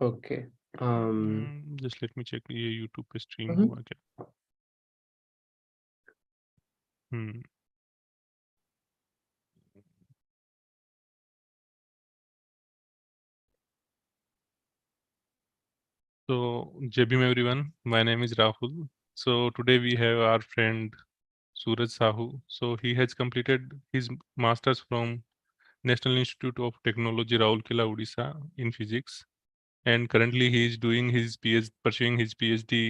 Okay. um just let me check ये YouTube पे stream mhm. हुआ क्या। Hmm So, JBM everyone, my name is Rahul. So today we have our friend Suraj Sahu. So he has completed his masters from National Institute of Technology, Raulkela, Odisha, in physics, and currently he is doing his pursuing his PhD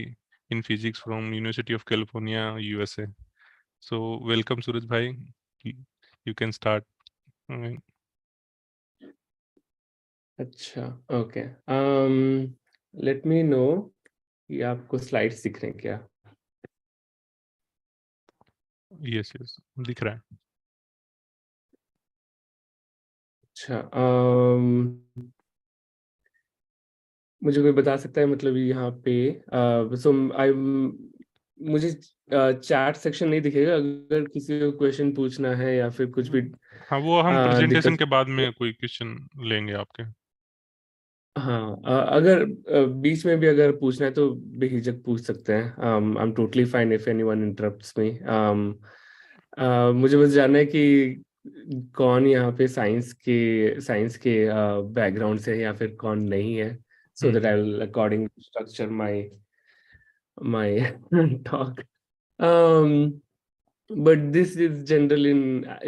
in physics from University of California, USA. So welcome, Suraj bhai. You you can start. Uh, अच्छा, okay. Let me know कि आपको slides दिख रहे हैं क्या? yes, yes, दिख रहा है. अच्छा, मुझे कोई बता सकता है, मतलब यहाँ पे सो आई मुझे चैट सेक्शन नहीं दिखेगा अगर किसी को क्वेश्चन पूछना है या फिर कुछ भी हाँ, वो हम प्रेजेंटेशन दिक्कत। के बाद में कोई क्वेश्चन लेंगे आपके. हाँ, अगर बीच में भी अगर पूछना है तो बेहिचक पूछ सकते हैं। I am totally fine if anyone interrupts me. मुझे बस जानना है कि कौन यहाँ पे साइंस के बैकग्राउंड से है या फिर कौन नहीं है, so that I will according structure my talk. But this is generally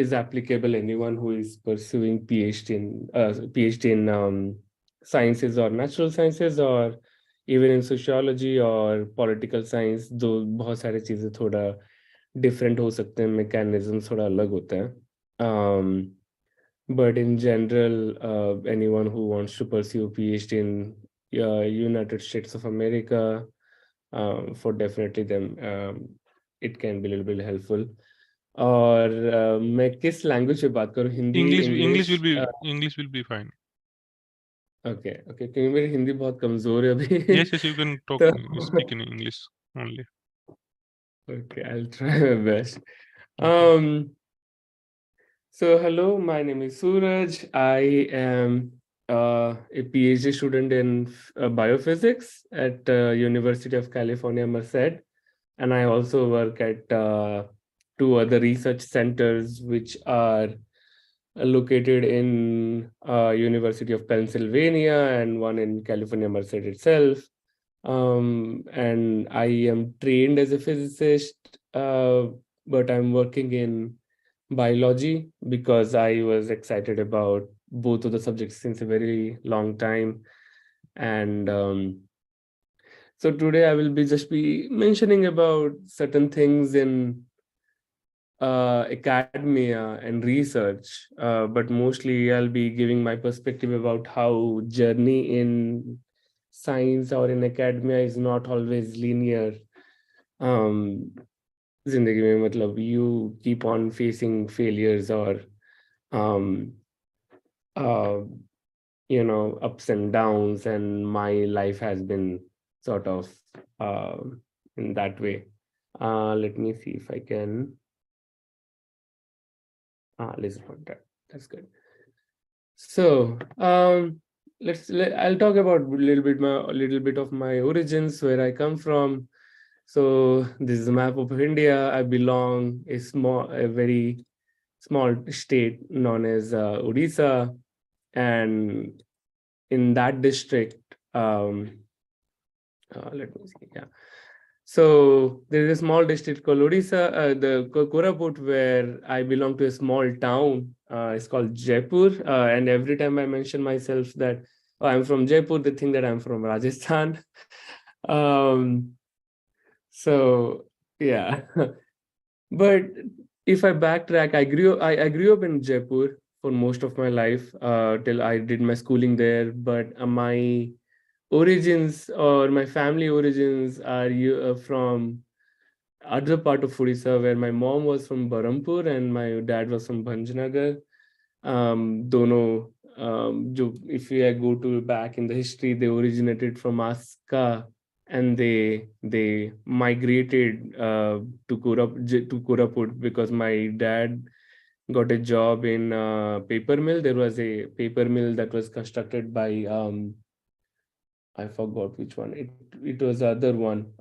is applicable anyone who is pursuing PhD in sciences or natural sciences or even in sociology or political science। दो बहुत सारे चीजें थोड़ा different हो सकते हैं, mechanism थोड़ा अलग होता है। But in general, anyone who wants to pursue PhD in United States of America, for definitely them, it can be a little bit helpful। और मैं किस लैंग्वेज पे बात करूँ, Hindi, English English? will be Engliश will be fine. Okay okay, क्योंकि मेरी हिंदी बहुत कमजोर है अभी। Yes, yes, you can talk तो speak in English only. Okay, I will try my best. Okay. So hello, my name is Suraj. I am a PhD student in biophysics at University of California, Merced, and I also work at two other research centers which are located in University of Pennsylvania and one in California, Merced itself. And I am trained as a physicist, but I'm working in biology because I was excited about both of the subjects since a very long time. And so today I will be just be mentioning about certain things in academia and research, but mostly I'll be giving my perspective about how journey in science or in academia is not always linear. um, जिंदगी में मतलब you keep on facing failures or um, uh, ups and downs, and my life has been sort of uh, in that way. Let me see if I can listen for that. That's good. So I'll talk about a little bit of my origins, where I come from. So this is a map of India. I belong a very small state known as Odisha, and in that district, let me see. Yeah. So there is a small district called Odisha, the Koraput, where I belong to a small town. It's called Jaipur, and every time I mention myself that I'm from Jaipur, they think that I'm from Rajasthan. um, so yeah, but if I backtrack, I grew up in Jaipur for most of my life till I did my schooling there. But my origins or my family origins are from other part of Odisha, where my mom was from Barampur and my dad was from Bhanjnagar. Dono, if we go to back in the history, they originated from Aska, and they migrated to Koraput because my dad got a job in paper mill. There was a paper mill that was constructed by I forgot which one. It was the other one,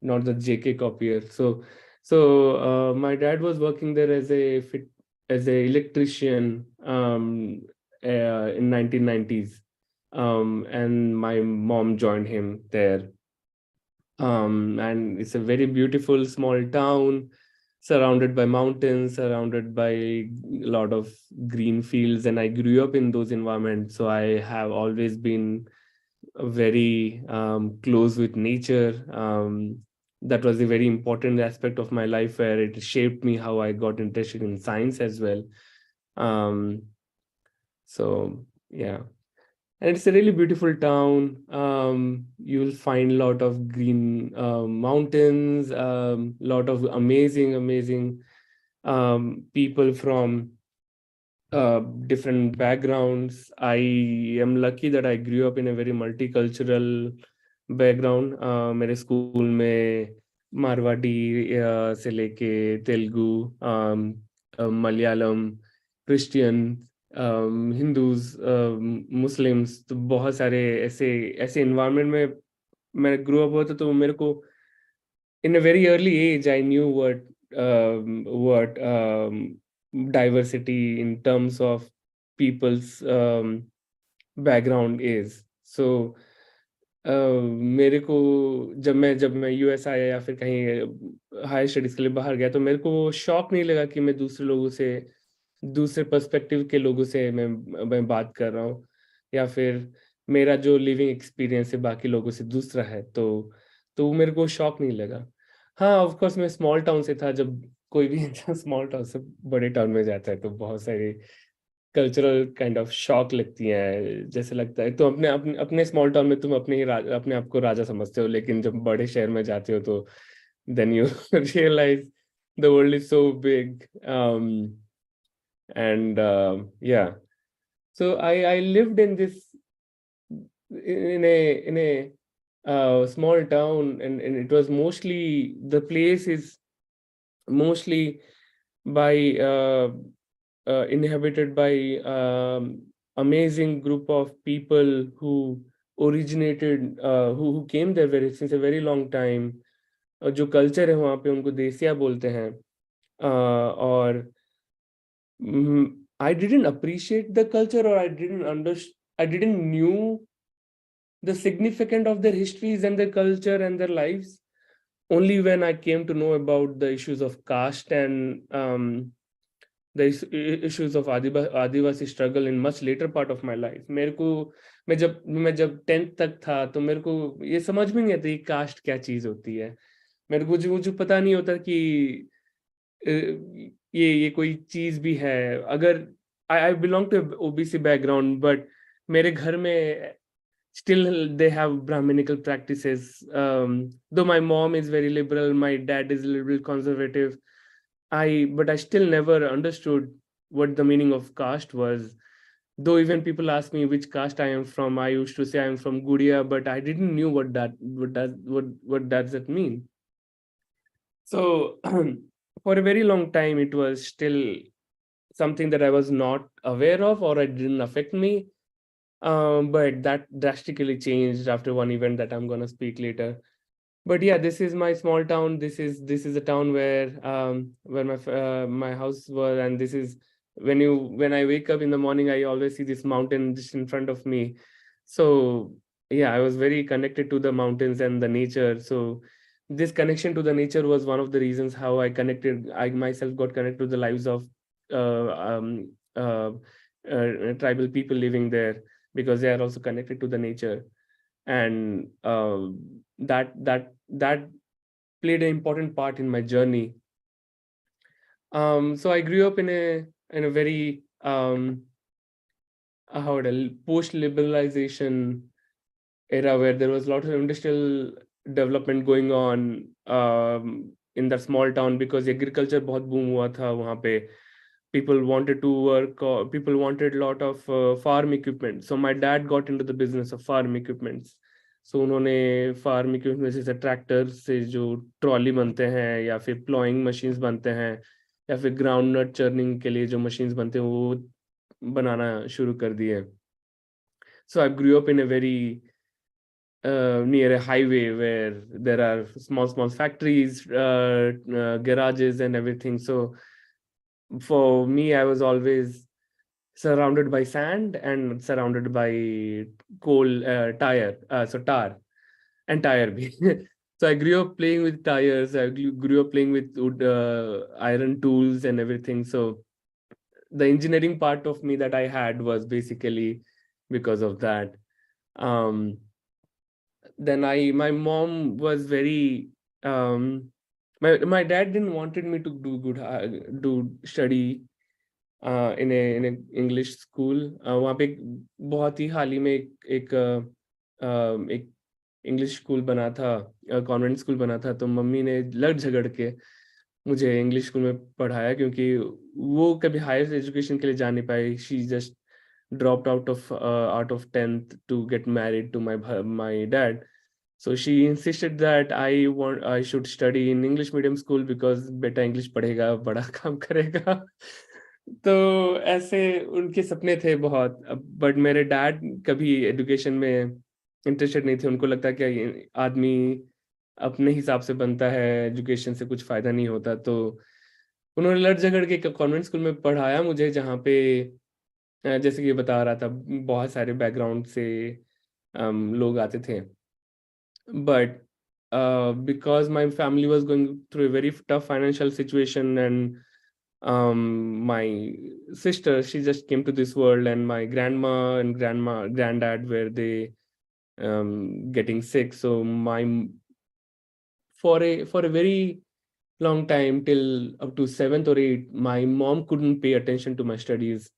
not the JK copier. So my dad was working there as a electrician in 1990s, and my mom joined him there. And it's a very beautiful small town, surrounded by mountains, surrounded by a lot of green fields, and I grew up in those environments. So I have always been very close with nature. That was a very important aspect of my life, where it shaped me how I got interested in science as well. Um, so yeah, and it's a really beautiful town. You'll find a lot of green mountains, lot of amazing people from different backgrounds. I am lucky that I grew up in a very multicultural background. मेरे school में मारवाड़ी से लेके Telugu, Malayalam, Christian, Hindus, Muslims, तो बहुत सारे ऐसे ऐसे environment में मैं ग्रो अप हुआ था, तो मेरे को in a very early age I knew what diversity in terms of people's background is. So मेरे को जब मैं यूएस आया या फिर कहीं हायर स्टडीज के लिए बाहर गया, तो मेरे को शौक नहीं लगा कि मैं दूसरे लोगों से, दूसरे पर्सपेक्टिव के लोगों से मैं बात कर रहा हूँ, या फिर मेरा जो लिविंग एक्सपीरियंस है बाकी लोगों से दूसरा है, तो मेरे को शौक नहीं लगा। हाँ, ऑफ कोर्स मैं स्मॉल टाउन से था। जब कोई भी इंसान स्मॉल टाउन से बड़े टाउन में जाता है तो बहुत सारी कल्चरल काइंड ऑफ शॉक लगती है। जैसे लगता है तो अपने अपने अपने स्मॉल टाउन में तुम अपने आप को राजा समझते हो, लेकिन जब बड़े शहर में जाते हो तो then you realise the world is so big. And yeah, so I lived in this in a small town, and it was mostly, the place is mostly by inhabited by amazing group of people who originated, who came there since a very long time. जो culture है वहाँ पे उनको देसिया बोलते हैं। और I didn't appreciate the culture, or I didn't knew the significance of their histories and their culture and their lives only when I came to know about the issues of caste and the issues of Adivasi struggle in much later part of my life. मेरे को मैं जब 10th तक था तो मेरे को ये समझ में नहीं आता कि कास्ट क्या चीज होती है। मेरे को जो पता नहीं होता कि ये कोई चीज भी है। अगर I belong to OBC background, but मेरे घर में still they have Brahminical practices. Though my mom is very liberal, my dad is a little bit conservative. But I still never understood what the meaning of caste was. Though even people ask me which caste I am from, I used to say I'm from Gudia, but I didn't knew what does that mean. So for a very long time, it was still something that I was not aware of, or it didn't affect me. But that drastically changed after one event that I'm gonna speak later. But yeah, this is my small town. This is a town where my house was, and this is when I wake up in the morning, I always see this mountain just in front of me. So yeah, I was very connected to the mountains and the nature. So this connection to the nature was one of the reasons how I myself got connected to the lives of tribal people living there, because they are also connected to the nature. And that played an important part in my journey. So I grew up in a very post-liberalization era, where there was a lot of industrial development going on in that small town, because agriculture बहुत boom हुआ था वहाँ पे. People wanted to work, people wanted a lot of farm equipment. So my dad got into the business of farm equipments. So उन्होंने farm equipment जैसे tractor से जो trolley बनते हैं, या फिर प्लॉइंग मशीन्स बनते हैं, या फिर ग्राउंड नट चर्निंग के लिए जो मशीन्स बनते हैं, वो बनाना शुरू कर दिए. So I grew up in a very near a highway where there are small factories, garages and everything. So for me, I was always surrounded by sand and surrounded by coal, tar and tire. So I grew up playing with tires. I grew up playing with wood, iron tools and everything. So the engineering part of me that I had was basically because of that. Then my mom was very, my dad didn't wanted me to do good, do study in a English school. वहाँ पे बहुत ही हाल ही में एक English school बना था, convent school बना था, तो मम्मी ने लड़ झगड़ के मुझे इंग्लिश स्कूल में पढ़ाया, क्योंकि वो कभी हायर एजुकेशन के लिए जा नहीं पाई. She just dropped out of 10th to get married to my dad. So she insisted that I should study in English medium school because बेटा इंग्लिश पढ़ेगा, बड़ा काम करेगा. तो ऐसे उनके सपने थे बहुत. बट मेरे डैड कभी एजुकेशन में इंटरेस्टेड नहीं थे. उनको लगता कि आदमी अपने हिसाब से बनता है, एजुकेशन से कुछ फायदा नहीं होता. तो उन्होंने लड़ झगड़ के कॉन्वेंट स्कूल में पढ़ाया मुझे, जहाँ पे जैसे कि बता रहा था, बहुत सारे बैकग्राउंड से लोग आते थे. But because my family was going through a very tough financial situation, and my sister, she just came to this world, and my grandma and granddad were they getting sick. So for a very long time, till up to 7th or 8th, my mom couldn't pay attention to my studies.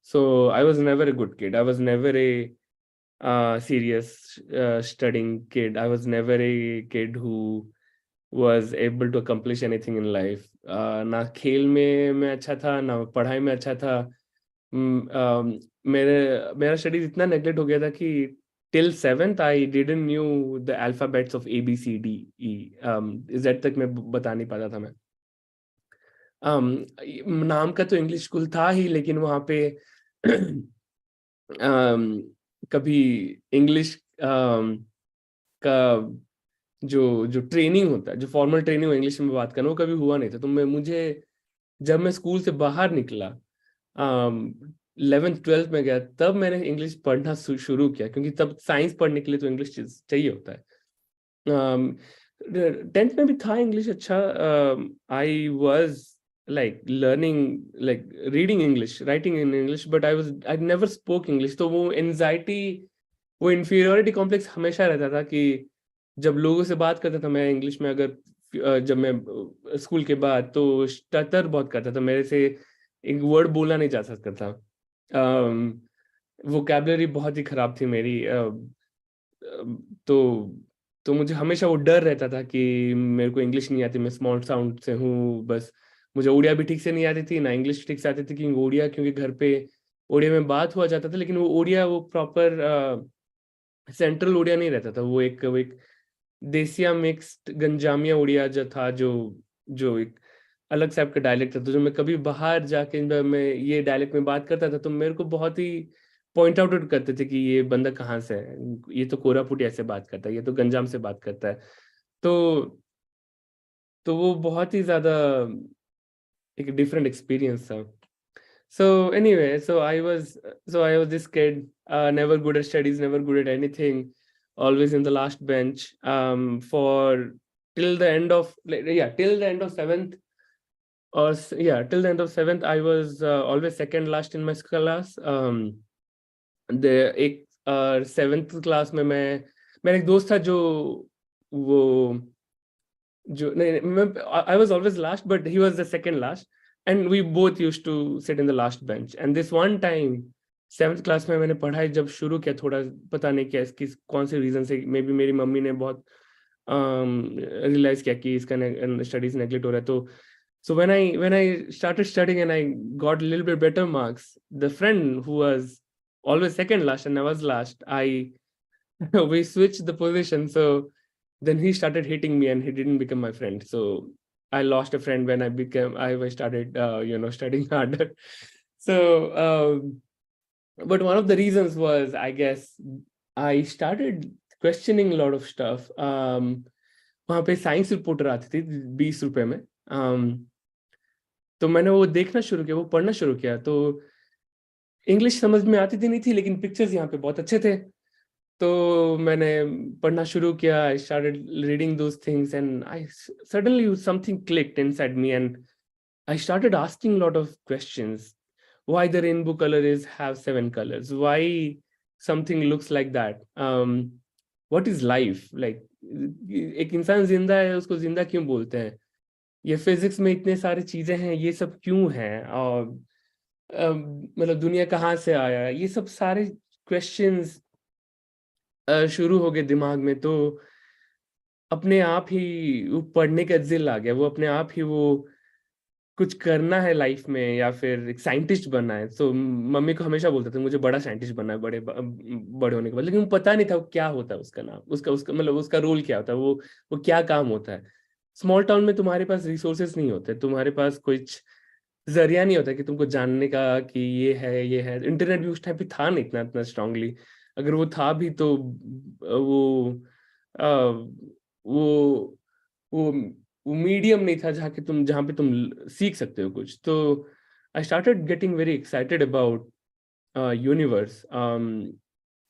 So I was never a good kid. I was never a serious studying kid. I was never a kid who was able to accomplish anything in life. ना खेल में मैं अच्छा था, ना पढ़ाई में अच्छा था. मेरा स्टडीज इतना नेग्लेक्ट हो गया था कि till 7th I didn't knew the alphabets of A B C D E. Z तक मैं बता नहीं पाता था मैं. नाम का तो इंग्लिश स्कूल था ही, लेकिन वहाँ पे कभी इंग्लिश का जो ट्रेनिंग होता है, जो फॉर्मल ट्रेनिंग इंग्लिश में बात करना, वो कभी हुआ नहीं था. तो मुझे जब मैं स्कूल से बाहर निकला, 11th 12th में गया, तब मैंने इंग्लिश पढ़ना शुरू किया, क्योंकि तब साइंस पढ़ने के लिए तो इंग्लिश चाहिए होता है. 10th में भी था इंग्लिश अच्छा. I was like learning, like reading English, writing in English, but I never spoke English. तो वो anxiety, वो inferiority complex हमेशा रहता था कि जब लोगों से बात करता था मैं इंग्लिश में, अगर जब मैं स्कूल के बाद, तो स्टटर बहुत करता था. मेरे से एक वर्ड बोला नहीं जा सकता था. वोकैबुलरी बहुत ही खराब थी मेरी. तो मुझे हमेशा वो डर रहता था कि मेरे को इंग्लिश नहीं आती, मैं स्मॉल साउंड से हूँ. बस मुझे उड़िया भी ठीक से नहीं आती थी, ना इंग्लिश ठीक से आती थी. क्योंकि उड़िया, क्योंकि घर पे उड़िया में बात हुआ जाता था, लेकिन वो उड़िया वो प्रॉपर सेंट्रल उड़िया नहीं रहता था. वो एक देसिया मिक्स्ड गंजामिया उड़िया जो था, जो एक अलग टाइप का डायलेक्ट था. तो जो मैं कभी बाहर जाके मैं ये डायलेक्ट में बात करता था, तो मेरे को बहुत ही पॉइंट आउट करते थे कि ये बंदा कहाँ से है, ये तो कोरापुटी ऐसे बात करता है, ये तो गंजाम से बात करता है. तो वो बहुत ही ज्यादा एक डिफरेंट एक्सपीरियंस था. So anyway, so I was this kid, never good at studies, never good at anything, always in the last bench, for till the end of 7th, till the end of 7th I was always second last in my class. एक 7th class में मेरा एक दोस्त था I was always last, but he was the second last, and we both used to sit in the last bench. And this one time 7th class में मैंने पढ़ाई जब शुरू किया, थोड़ा पता नहीं क्या इसकी कौन से रीजन से, मे बी मेरी मम्मी ने बहुत रियलाइज किया कि इसका स्टडीज नेग्लेक्ट हो रहा है. तो so when I started studying and I got a little bit better marks, the friend who was always second last and I was last, we switched the position. So then he started hating me and he didn't become my friend. So I lost a friend when I started studying harder. So but one of the reasons was, I guess, I started questioning a lot of stuff. वहाँ पे science reporter आती थी 20 रुपए में. तो मैंने वो देखना शुरू किया, वो पढ़ना शुरू किया. तो इंग्लिश समझ में आती थी नहीं थी, लेकिन पिक्चर्स यहाँ पे बहुत अच्छे थे. तो मैंने पढ़ना शुरू किया. I started reading those things and I suddenly something clicked inside me and I started asking a lot of questions. Why the rainbow color have 7 colors? Why something looks like that? What is life? Like, एक इंसान जिंदा है, उसको जिंदा क्यों बोलते हैं? ये फिजिक्स में इतने सारी चीजें हैं, ये सब क्यों हैं? और मतलब दुनिया कहाँ से आया? ये सब सारे क्वेश्चंस शुरू हो गए दिमाग में. तो अपने आप ही वो पढ़ने का जिल आ गया. वो अपने आप ही वो कुछ करना है लाइफ में या फिर एक साइंटिस्ट बनना है. तो मम्मी को हमेशा बोलते थे मुझे बड़ा साइंटिस्ट बनना है बड़े होने के बाद. लेकिन पता नहीं था वो क्या होता है, उसका नाम, उसका मतलब उसका रोल क्या होता है, वो क्या काम होता है. स्मॉल टाउन में तुम्हारे पास रिसोर्सेस नहीं होते, तुम्हारे पास कुछ जरिया नहीं होता कि तुमको जानने का कि ये है. इंटरनेट भी उस टाइम पे था नहीं इतना स्ट्रांगली. अगर वो था भी तो वो वो वो मीडियम नहीं था जहाँ पे तुम सीख सकते हो कुछ. तो I started getting very excited about universe.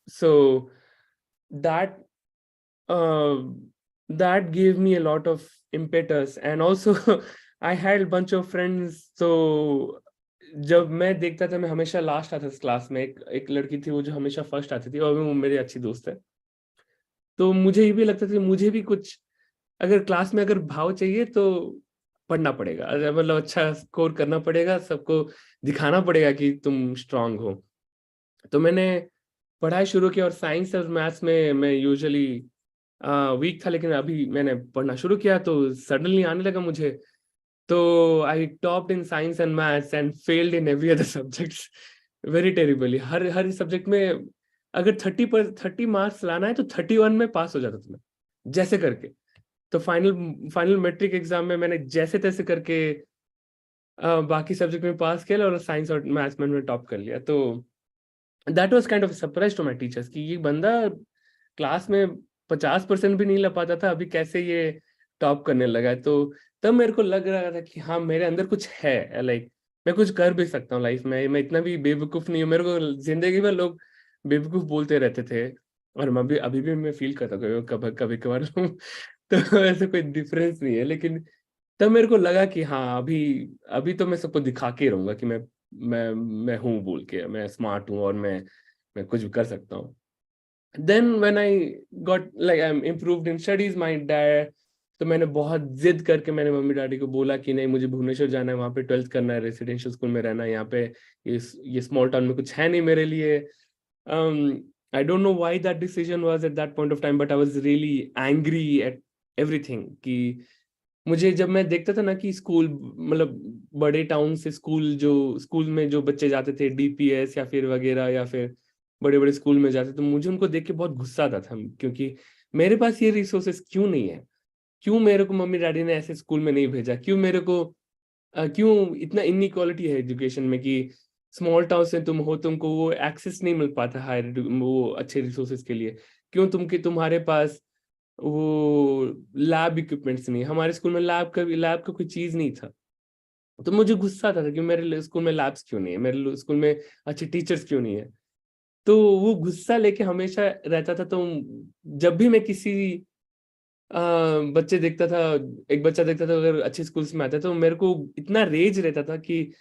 So that that gave me a lot of impetus and also I had a bunch of friends. So जब मैं देखता था, मैं हमेशा लास्ट आता था क्लास में. एक लड़की थी वो जो हमेशा फर्स्ट आती थी और वो मेरी अच्छी दोस्त है. तो मुझे ये भी लगता था मुझे भी कुछ अगर क्लास में अगर भाव चाहिए तो पढ़ना पड़ेगा, मतलब अच्छा स्कोर करना पड़ेगा, सबको दिखाना पड़ेगा कि तुम स्ट्रांग हो. तो मैंने पढ़ाई शुरू की और साइंस और मैथ्स में मैं यूजुअली वीक था, लेकिन अभी मैंने पढ़ना शुरू किया तो सडनली आने लगा मुझे. तो I topped in science and maths and failed in every other subjects very terribly. हर सब्जेक्ट में अगर 30 मार्क्स लाना है तो 31 में पास हो जाता था मैं जैसे करके. तो फाइनल मैट्रिक एग्जाम में मैंने जैसे तैसे करके बाकी सब्जेक्ट में पास किया और साइंस और मैथ्स में टॉप कर लिया. तो that was kind of surprise to my teachers कि ये बंदा क्लास में 50% भी नहीं ला पाता था, अभी कैसे ये टॉप करने लगा है. तो तब मेरे को लग रहा था कि हाँ मेरे अंदर कुछ है, लाइक मैं कुछ कर भी सकता हूँ लाइफ में. मैं इतना भी बेवकूफ नहीं हूँ. मेरे को जिंदगी में लोग बेवकूफ बोलते रहते थे और मैं भी अभी भी मैं फील करता हूँ कभी कभार तो ऐसे कोई डिफरेंस नहीं है. लेकिन तब मेरे को लगा कि हाँ अभी तो मैं सबको दिखा के रहूंगा कि मैं हूँ बोल के, मैं स्मार्ट हूँ और मैं कुछ भी कर सकता हूँ. Then when I got like I'm improved in studies, my dad, तो मैंने बहुत जिद करके मैंने मम्मी डैडी को बोला कि नहीं मुझे भुवनेश्वर जाना है, वहाँ पे 12th करना है, रेसिडेंशियल स्कूल में रहना है. यहाँ पे ये स्मॉल टाउन में कुछ है नहीं मेरे लिए. I don't know why that decision was at that point of time, but I was really angry at everything. कि मुझे जब मैं देखता था ना कि स्कूल मतलब बड़े टाउन से स्कूल में जो बच्चे जाते थे डीपीएस या फिर वगैरह या फिर बड़े बड़े स्कूल में जाते, तो मुझे उनको देख के बहुत गुस्सा आता था क्योंकि मेरे पास ये रिसोर्सेस क्यों नहीं है. क्यों मेरे को मम्मी डैडी ने ऐसे स्कूल में नहीं भेजा? क्यों मेरे को क्यों इतना इनइक्वालिटी है एजुकेशन में कि स्मॉल टाउन से तुम हो, तुमको वो एक्सेस नहीं मिल पाता हायर वो अच्छे रिसोर्सेज के लिए? क्यों तुम्हारे पास वो लैब इक्विपमेंट्स नहीं? हमारे स्कूल में लैब का कोई चीज नहीं था. तो मुझे गुस्सा आता था कि मेरे स्कूल में लैब्स क्यों नहीं है, मेरे स्कूल में अच्छे टीचर्स क्यों नहीं है. तो वो गुस्सा लेके हमेशा रहता था. तो जब भी मैं किसी बच्चे देखता था, एक बच्चा देखता था अगर अच्छे स्कूल्स में आता, तो मेरे को इतना रेज रहता था कि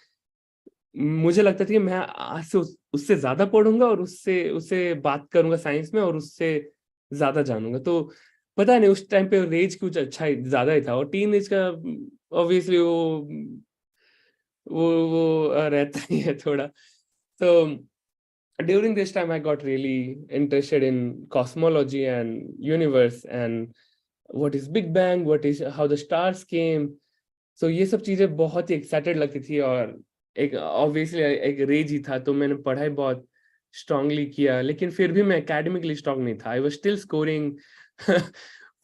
मुझे लगता था कि मैं आज से उससे ज्यादा पढ़ूंगा और उससे बात करूंगा साइंस में और उससे ज्यादा जानूंगा. तो पता नहीं उस टाइम पे रेज कुछ अच्छा ज्यादा ही था. और टीन एज का ऑब्वियसली वो रहता ही है थोड़ा. तो during this time I got really interested in cosmology and universe and what is Big Bang, how the stars came. So ये सब चीजें बहुत ही एक्साइटेड लगती थी और एक ऑब्वियसली एक रेज ही था. तो मैंने पढ़ाई बहुत स्ट्रांगली किया, लेकिन फिर भी मैं एकेडमिकली स्ट्रांग नहीं था. I was still scoring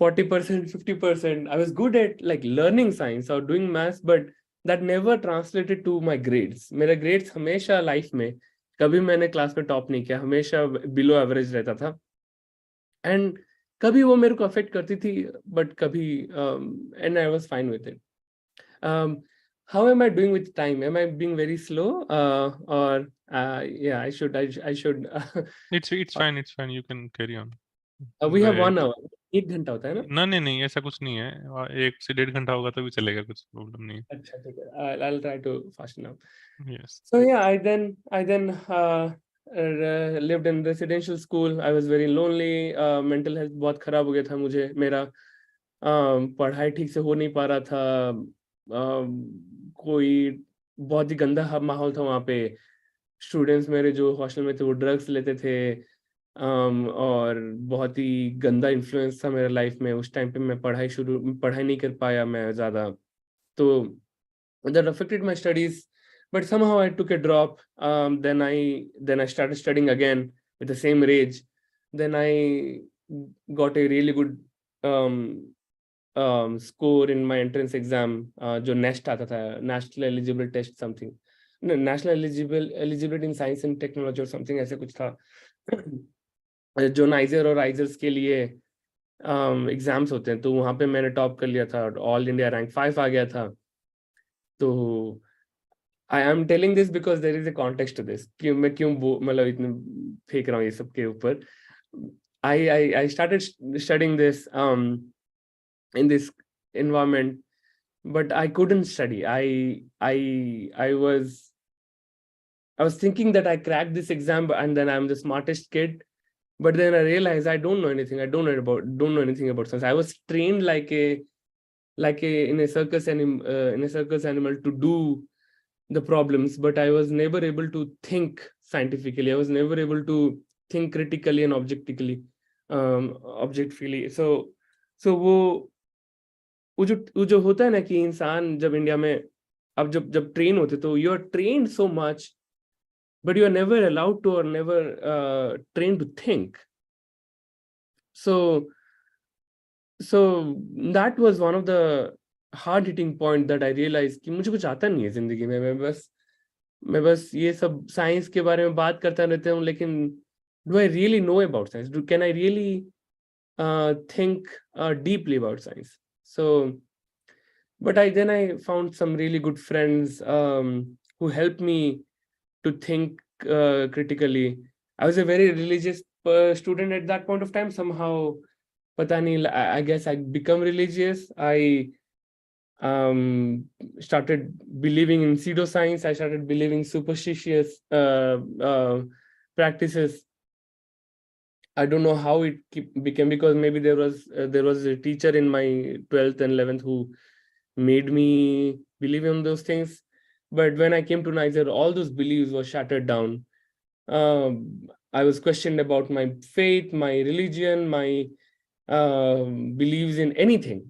40%, 50%. I was good at like learning science or doing maths, but that never translated to my grades. मेरे grades हमेशा लाइफ में कभी मैंने क्लास में टॉप नहीं किया, हमेशा बिलो एवरेज रहता था. एंड कभी वो मेरे को अफेक्ट करती थी, बट कभी and I was fine with it. How am I doing with time? Am I being very slow? Or yeah, I should. It's fine, it's fine. You can carry on. We have Like, 1 hour. 1 घंटा होता है ना? ना नहीं नहीं ऐसा कुछ नहीं है, 1 से 1.5 घंटा होगा तो भी चलेगा, कुछ प्रॉब्लम नहीं है. अच्छा, ठीक है. I'll try to fasten up. Yes. So yeah, I then lived in residential school. I was very lonely. Mental health बहुत खराब हो गया था मुझे. मेरा पढ़ाई ठीक से हो नहीं पा रहा था. कोई बहुत ही गंदा माहौल था वहाँ पे. स्टूडेंट्स मेरे जो हॉस्टल में थे वो ड्रग्स लेते थे. और बहुत ही गंदा इन्फ्लुएंस था मेरे लाइफ में. उस टाइम पे मैं पढ़ाई नहीं कर पाया मैं ज़्यादा. तो that affected my studies, but somehow I took a drop. Then I started studying again with the same rage. Then I got a really good score in my entrance exam. जो नेस्ट आता था, national eligible test something, no, national eligibility in science and technology or something ऐसे कुछ था. जो niger और IISERs के लिए एग्जाम्स होते हैं, तो वहाँ पे मैंने टॉप कर लिया था. ऑल इंडिया रैंक 5 आ गया था. तो I am telling this because there is a context to this. क्यों मैं क्यों मतलब इतने फेंक रहा हूँ ये सब के ऊपर. I started studying this in this environment, but I couldn't study. I was thinking that I cracked this exam and then I'm the smartest kid. But then I realized I don't know anything. I don't know anything about science. I was trained like a in a circus animal to do the problems, but I was never able to think scientifically. I was never able to think critically and objectively. So वो जो होता है ना कि इंसान जब India में अब जब ट्रेन होते तो you are trained so much, but you are never allowed to or never trained to think. So that was one of the hard hitting point that I realized कि मुझे कुछ आता नहीं है जिंदगी में. मैं बस ये सब साइंस के बारे में बात करता रहता हूँ, लेकिन do I really know about science? Can I really think deeply about science? So, but then I found some really good friends who helped me to think critically. I was a very religious student at that point of time. Somehow, pata nahi, I guess I become religious. I started believing in pseudoscience. I started believing superstitious practices. I don't know how it became, because maybe there was a teacher in my 12th and 11th who made me believe in those things. But when I came to Niger, all those beliefs were shattered down. I was questioned about my faith, my religion, my beliefs in anything.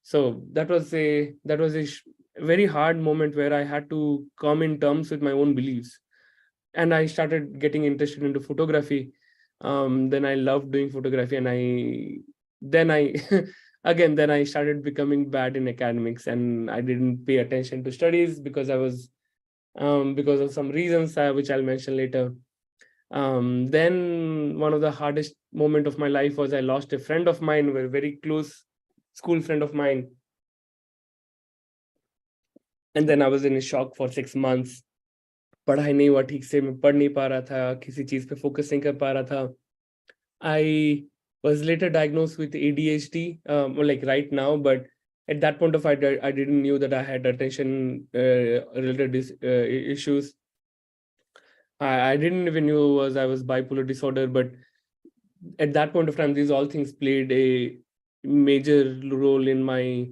So that was a very hard moment where I had to come in terms with my own beliefs. And I started getting interested into photography. Then I loved doing photography, and then I started becoming bad in academics, and I didn't pay attention to studies because I was because of some reasons which I'll mention later. Then one of the hardest moment of my life was I lost a friend of mine, a very close school friend of mine. And then I was in a shock for 6 months. पढ़ाई नहीं हुआ ठीक से, मैं पढ़ नहीं पा रहा था, किसी चीज पे फोकस नहीं कर पा रहा था. I was later diagnosed with ADHD, like right now, but at that point of I didn't knew that I had attention related issues. I didn't even know I was bipolar disorder, but at that point of time, these all things played a major role in my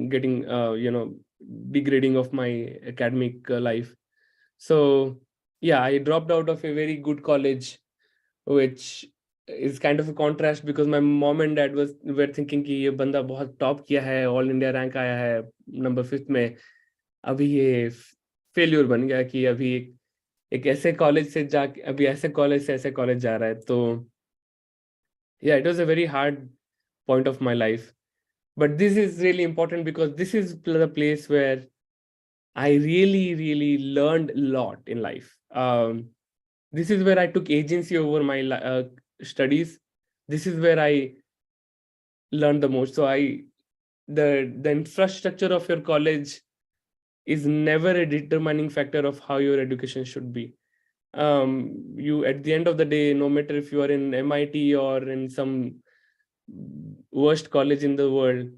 getting degrading of my academic life. So yeah, I dropped out of a very good college, which is kind of a contrast because my mom and dad were thinking कि ये बंदा बहुत top किया है, all India rank आया है number 5 में, अभी ये फेल्यूर बन गया कि अभी एक ऐसे कॉलेज से जाके अभी ऐसे कॉलेज जा रहा है. तो yeah, it was a very hard point of my life, but this is really important because this is the place where I really learned a lot in life. This is where I took agency over my studies. this is where I learned the most. So the infrastructure of your college is never a determining factor of how your education should be. You, at the end of the day, no matter if you are in MIT or in some worst college in the world,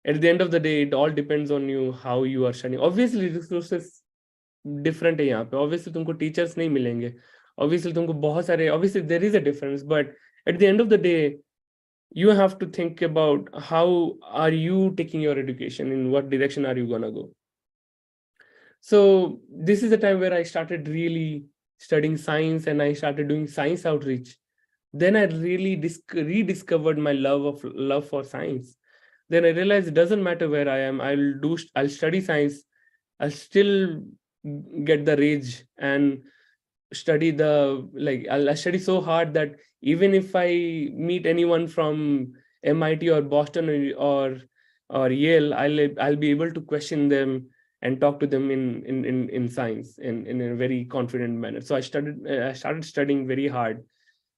at the end of the day, it all depends on you, how you are studying. Obviously, resources different है यहाँ पे. Obviously, तुमको teachers नहीं मिलेंगे. Obviously, तुमको बहुत सारे, obviously there is a difference, but at the end of the day, you have to think about how are you taking your education, in what direction are you gonna go. So this is the time where I started really studying science, and I started doing science outreach. Then I really rediscovered my love for science. Then I realized it doesn't matter where I am, I'll study science, I'll still get the rage and study I'll study so hard that even if I meet anyone from MIT or Boston or Yale, I'll be able to question them and talk to them in science in a very confident manner. So I started studying very hard,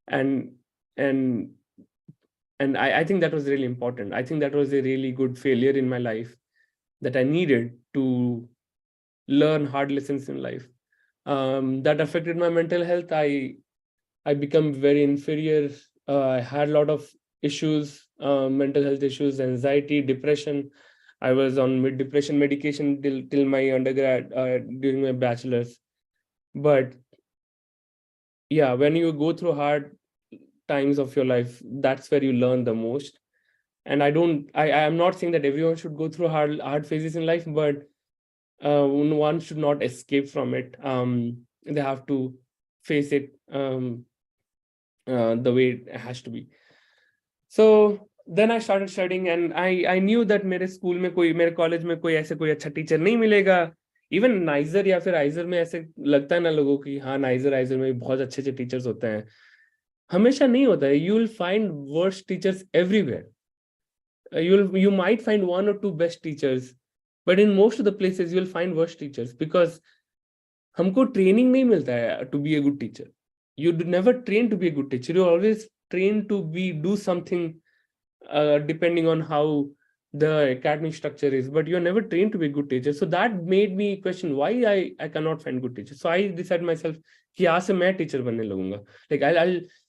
and I think that was really important. I think that was a really good failure in my life, that I needed to learn hard lessons in life. That affected my mental health. I become very inferior. I had a lot of issues, mental health issues, anxiety, depression. I was on depression medication till my undergrad, during my bachelor's. But yeah, when you go through hard times of your life, that's where you learn the most. And I am not saying that everyone should go through hard phases in life, but one should not escape from it. They have to face it the way it has to be. So then I started studying, and I knew that मेरे college में कोई ऐसे कोई अच्छा teacher नहीं मिलेगा. Even niger या फिर आइजर में ऐसे लगता है ना लोगों की, हाँ नाइजर में बहुत अच्छे teachers होते हैं. हमेशा नहीं होता है. You will find worst teachers everywhere. You might find one or two best teachers, but in most of the places you'll find worst teachers, because हमको training नहीं मिलता है to be a good teacher. You never train to be a good teacher. You always train to do something depending on how the academic structure is, but you're never trained to be a good teacher. So that made me question why I cannot find good teachers. So I decided myself कि यहाँ से मैं teacher बनने लगूंगा. Like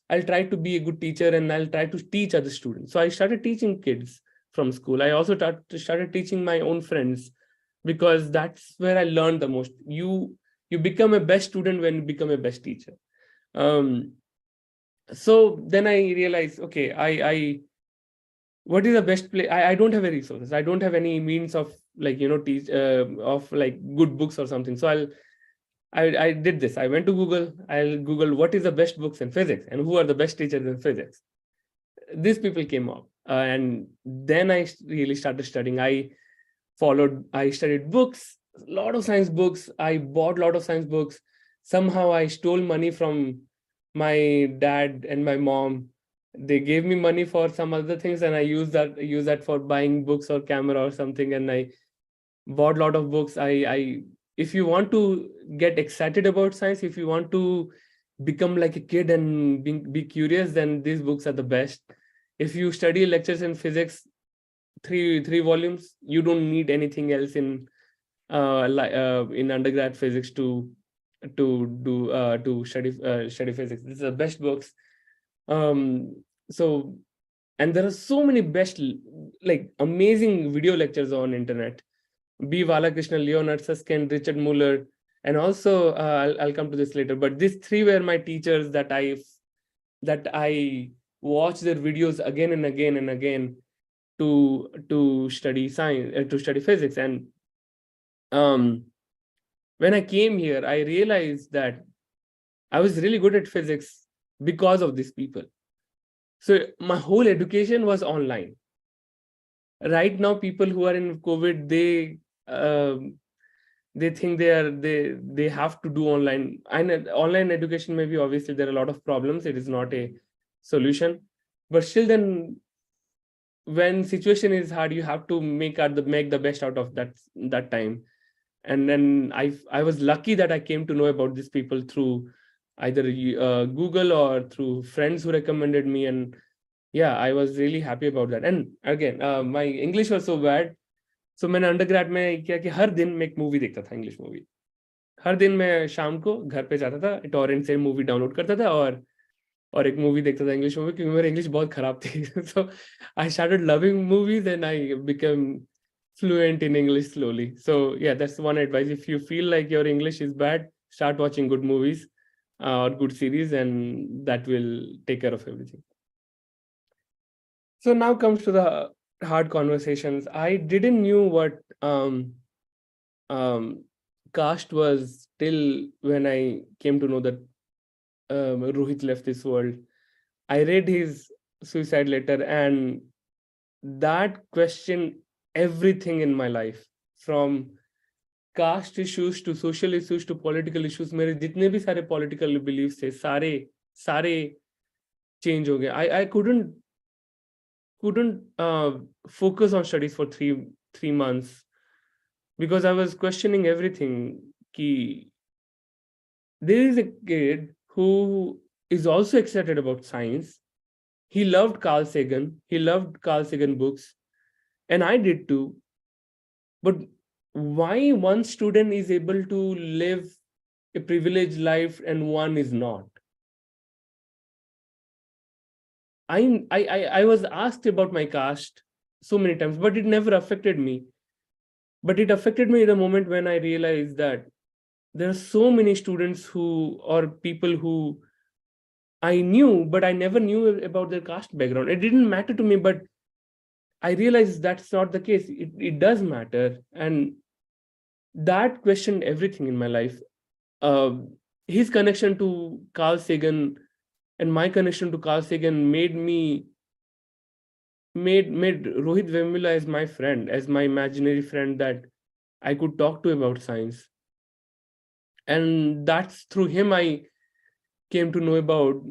I'll try to be a good teacher, and I'll try to teach other students. So I started teaching kids from school. I also started teaching my own friends, because that's where I learned the most. You become a best student when you become a best teacher. So then I realized, okay, what is the best place? I don't have any resources. I don't have any means of teach of like good books or something. So I did this. I went to Google. I'll Google what is the best books in physics and who are the best teachers in physics. These people came up, and then I really started studying. I studied books, a lot of science books. I bought a lot of science books. Somehow I stole money from my dad and my mom. They gave me money for some other things, and I use that for buying books or camera or something. And I bought a lot of books. If you want to get excited about science, if you want to become like a kid and be curious, then these books are the best. If you study lectures in physics, three volumes, you don't need anything else in undergrad physics to study physics. These are the best books. So, and there are so many best, like amazing video lectures on internet. B. Balakrishnan, Yaynrat, Susskind, Richard Muller, and also I'll come to this later. But these three were my teachers that I watched their videos again and again and again to study science, to study physics. And when I came here, I realized that I was really good at physics because of these people. So my whole education was online. Right now, people who are in COVID, they think they have to do online. And online education, maybe obviously there are a lot of problems. It is not a solution, but still, then when situation is hard, you have to make the best out of that time. And then I was lucky that I came to know about these people through either Google or through friends who recommended me. And yeah, I was really happy about that. And again, my English was so bad. So मैंने undergrad में किया कि हर दिन मैं एक movie देखता था, English movie. हर दिन मैं शाम को घर पे जाता था, टॉरेंट से मूवी डाउनलोड करता था और एक मूवी देखता था इंग्लिश मूवी, क्योंकि मेरी इंग्लिश बहुत खराब थी. So I started loving movies and I became fluent in English slowly. So yeah, that's one advice. If you feel like your English is bad, start watching good movies or good series, and that will take care of everything. So now comes to the hard conversations. I didn't knew what caste was till when I came to know that Rohit left this world. I read his suicide letter, and that questioned everything in my life, from caste issues to social issues to political issues. मेरे जितने भी सारे political beliefs थे, सारे change हो गए. I couldn't focus on studies for three months because I was questioning everything. Ki there is a kid who is also excited about science. He loved Carl Sagan. He loved Carl Sagan books, and I did too. But why one student is able to live a privileged life and one is not? I was asked about my caste so many times, but it never affected me. But it affected me in the moment when I realized that there are so many students who, or people who I knew, but I never knew about their caste background. It didn't matter to me, but I realized that's not the case. It does matter. And that questioned everything in my life. His connection to Carl Sagan and my connection to Carl Sagan made Rohit Vemula as my friend, as my imaginary friend that I could talk to about science. And that's through him I came to know about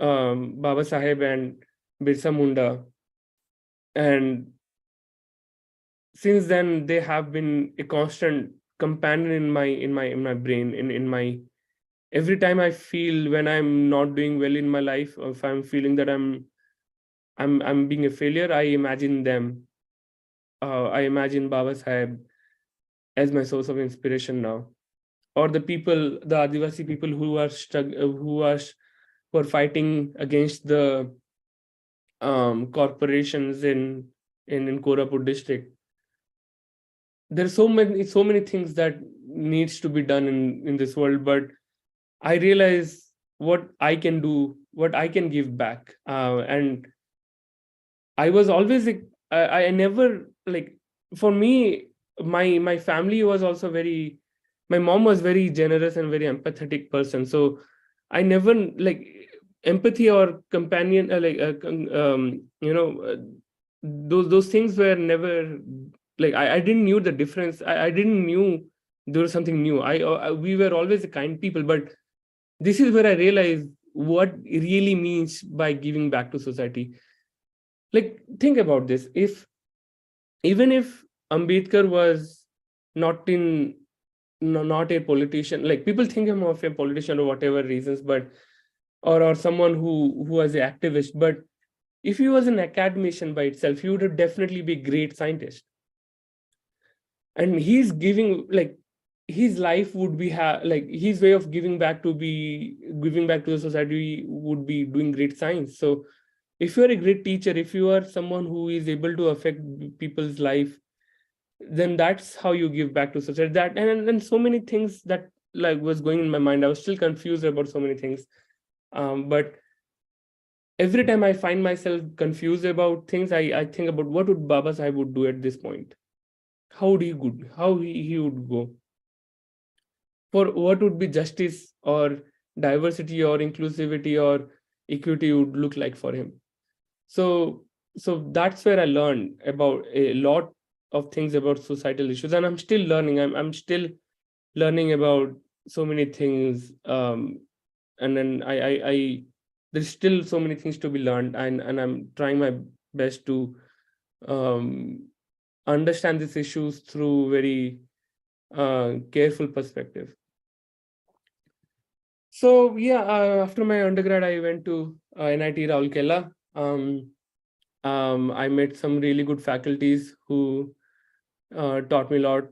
Baba Saheb and Birsa Munda. And since then, they have been a constant companion in my brain, in my every time I feel when I'm not doing well in my life, or if I'm feeling that I'm being a failure, I imagine them. I imagine Baba Saheb as my source of inspiration now, or the people, the Adivasi people who are fighting against the corporations in Koraput district. There's so many things that needs to be done in this world, but I realize what I can do, what I can give back, and I was always I never, like, for me, my family was also very, my mom was very generous and very empathetic person, so I never, like, empathy or companion, those things were never, like, I didn't knew the difference. I didn't knew there was something new. We were always a kind people, but this is where I realized what it really means by giving back to society. Like, think about this. Even if Ambedkar was not a politician, like, people think him of a politician or whatever reasons, but or someone who was an activist, but if he was an academician by itself, he would definitely be a great scientist. And he's giving, like, his life would be like, his way of giving back to the society would be doing great science. So if you're a great teacher, if you are someone who is able to affect people's life, then that's how you give back to society. That and so many things that, like, was going in my mind. I was still confused about so many things, but every time I find myself confused about things, I think about what would Baba Sahib would do at this point. How he would go, for what would be justice or diversity or inclusivity or equity would look like for him. So that's where I learned about a lot of things about societal issues, and I'm still learning. I'm still learning about so many things, and then I there's still so many things to be learned, and I'm trying my best to understand these issues through very careful perspective. So yeah, after my undergrad, I went to NIT Ralkela. I met some really good faculties who taught me a lot.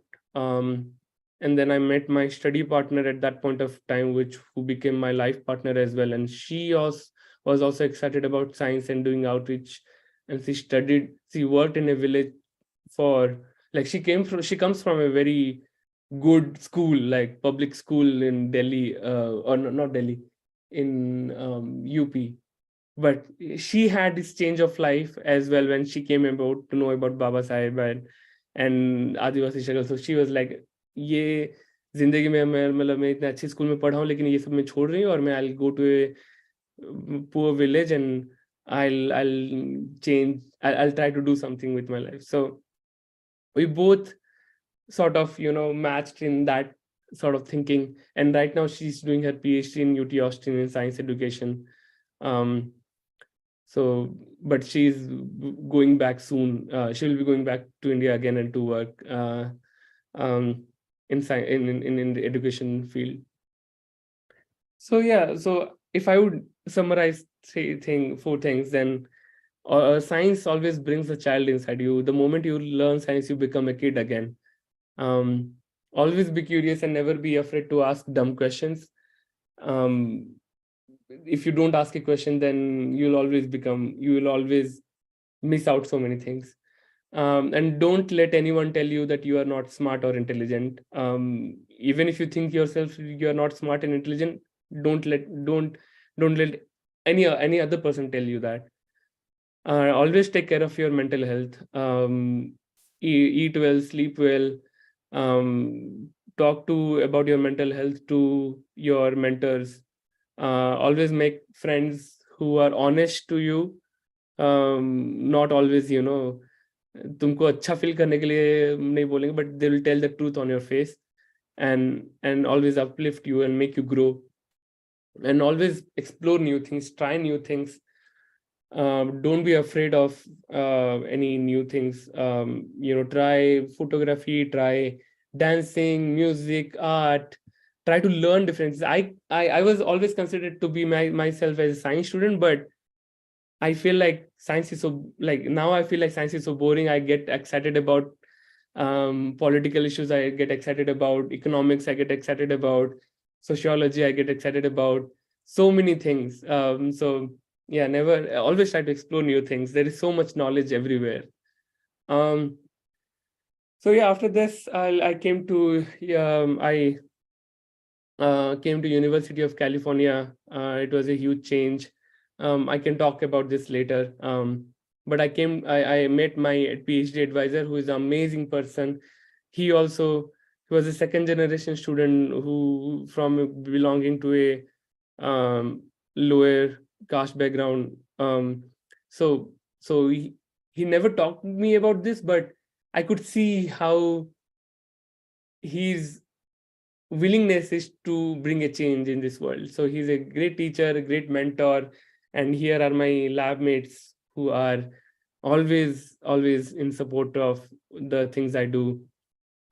And then I met my study partner at that point of time, who became my life partner as well. And she was also excited about science and doing outreach. And she worked in a village she comes from a very good school, like public school in Delhi, or not Delhi, in UP. But she had this change of life as well when she came about to know about Baba Saheb and Adivasi struggle. So she was like, ये जिंदगी में मैं इतने अच्छे school में पढ़ा हूँ, लेकिन ये सब मैं छोड़ रही हूँ और मैं I'll go to a poor village and I'll try to do something with my life. So we both sort of matched in that sort of thinking, and right now she's doing her PhD in UT Austin in science education. But she's going back soon. She will be going back to India again and to work in the education field. So yeah, so if I would summarize four things, then science always brings a child inside you. The moment you learn science, you become a kid again. Always be curious and never be afraid to ask dumb questions. If you don't ask a question, then you will always miss out so many things. And don't let anyone tell you that you are not smart or intelligent. Even if you think yourself you are not smart and intelligent, don't let any other person tell you that. Always take care of your mental health. Eat well, sleep well. Talk about your mental health to your mentors. Always make friends who are honest to you. Not always, तुमको अच्छा feel करने के लिए नहीं बोलेंगे, but they will tell the truth on your face and always uplift you and make you grow. And always explore new things, try new things. Don't be afraid of any new things. Try photography, try dancing, music, art. Try to learn different things. I was always considered to be myself as a science student, but I feel like science is now I feel like science is so boring. I get excited about political issues. I get excited about economics. I get excited about sociology. I get excited about so many things. So yeah, always try to explore new things. There is so much knowledge everywhere. So yeah, after this, I came to University of California. It was a huge change. I can talk about this later. But I met my PhD advisor, who is an amazing person. He was a second generation student who from belonging to a lower caste background. So he never talked to me about this, but I could see how his willingness is to bring a change in this world. So he's a great teacher, a great mentor, and here are my lab mates who are always in support of the things I do.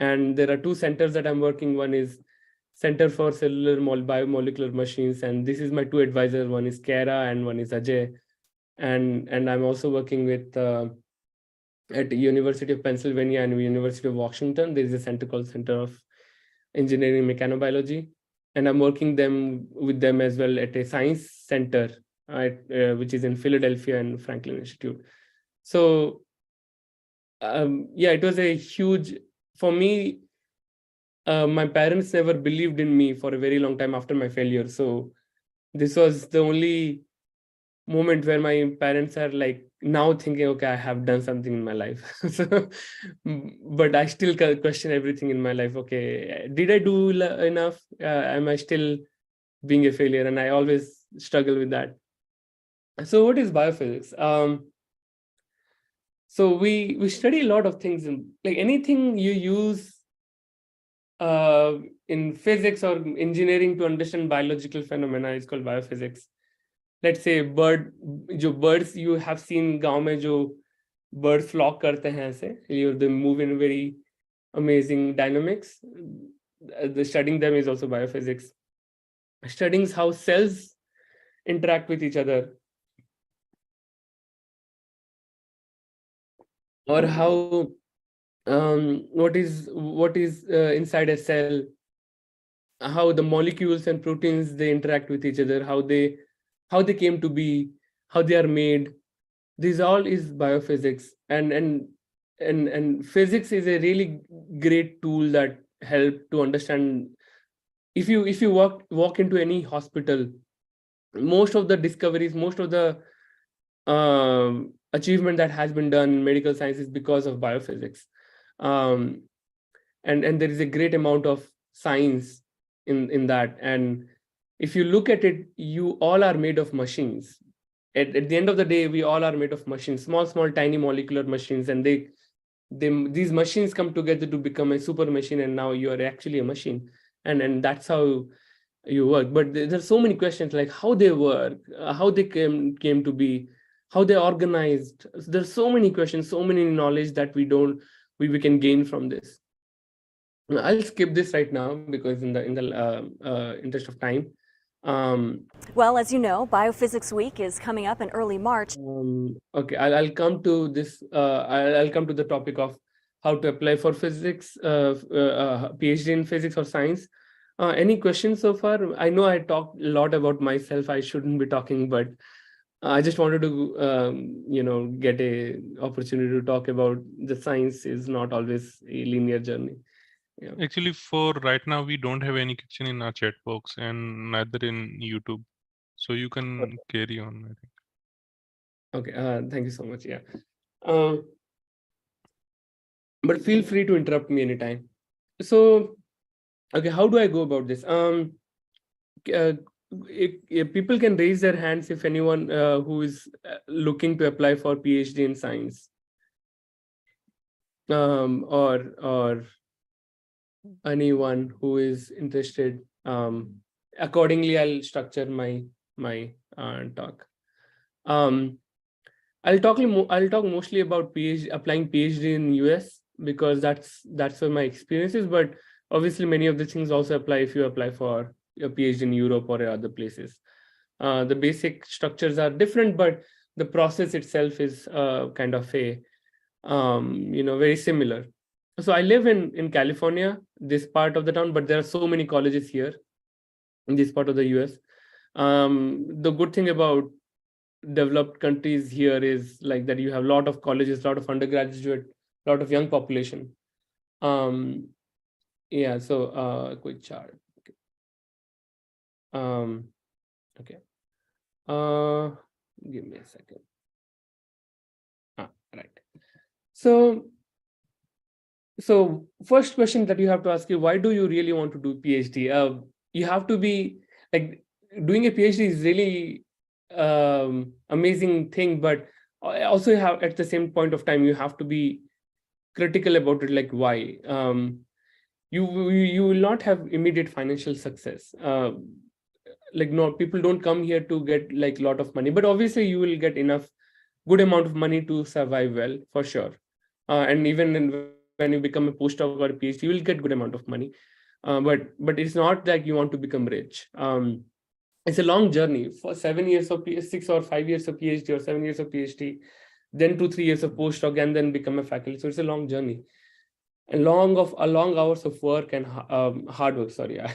And there are two centers that I'm working. One is Center for Cellular Biomolecular Machines, and this is my two advisors. One is Kara and one is Ajay. And I'm also working with at the University of Pennsylvania and University of Washington. There is a center called Center of Engineering Mechanobiology, and I'm working with them as well at a science center, which is in Philadelphia and Franklin Institute. So yeah, it was a huge, for me, my parents never believed in me for a very long time after my failure. So this was the only moment where my parents are like now thinking, okay, I have done something in my life. So, but I still question everything in my life. Okay, did I do enough? Am I still being a failure? And I always struggle with that. So what is biophysics? So we study a lot of things, like anything you use in physics or engineering to understand biological phenomena is called biophysics. Let's say birds you have seen गांव में जो birds flock करते हैं ऐसे, they move in very amazing dynamics. The studying them is also biophysics. Studying how cells interact with each other. or how what is inside a cell, how the molecules and proteins they interact with each other, how they came to be, how they are made. This all is biophysics, and physics is a really great tool that help to understand. If you walk into any hospital, most of the discoveries, most of the achievement that has been done in medical science is because of biophysics. And there is a great amount of science in that. And if you look at it, you all are made of machines. At the end of the day, we all are made of machines, small tiny molecular machines, and these machines come together to become a super machine, and now you are actually a machine. And that's how you work. But there's so many questions, like how they work, how they came to be, how they organized. There's so many questions, so many knowledge that we can gain from this. I'll skip this right now because in the interest of time. Well, as you know, Biophysics Week is coming up in early March. Okay, I'll come to this. I'll come to the topic of how to apply for physics, PhD in physics or science. Any questions so far? I know I talked a lot about myself. I shouldn't be talking, but I just wanted to, get a opportunity to talk about the science is not always a linear journey. Yeah. Actually, for right now, we don't have any question in our chat box and neither in YouTube. So you can carry on, I think. Okay, thank you so much. Yeah. But feel free to interrupt me anytime. So, okay, how do I go about this? If people can raise their hands if anyone who is looking to apply for PhD in science, or anyone who is interested. Accordingly, I'll structure my talk. I'll talk mostly about applying PhD in US because that's where my experience is. But obviously, many of the things also apply if you apply for a PhD in Europe or other places. The basic structures are different, but the process itself is kind of a very similar. So I live in California, this part of the town, but there are so many colleges here in this part of the US. The good thing about developed countries here is like that you have a lot of colleges, a lot of undergraduate, a lot of young population. Yeah, so quick chart. Okay. Give me a second. Right. So first question that you have to ask is, why do you really want to do PhD? You have to be like, doing a PhD is really amazing thing, but also you have, at the same point of time, you have to be critical about it. Like, why? You will not have immediate financial success. Like, no, people don't come here to get like a lot of money, but obviously you will get enough good amount of money to survive well, for sure. And even when you become a postdoc or a PhD, you will get good amount of money. But it's not like you want to become rich. It's a long journey. For 7 years of 6 or 5 years of PhD, or 7 years of PhD, then 2-3 years of postdoc, and then become a faculty. So it's a long journey, and long hours of work and hard work. Sorry, I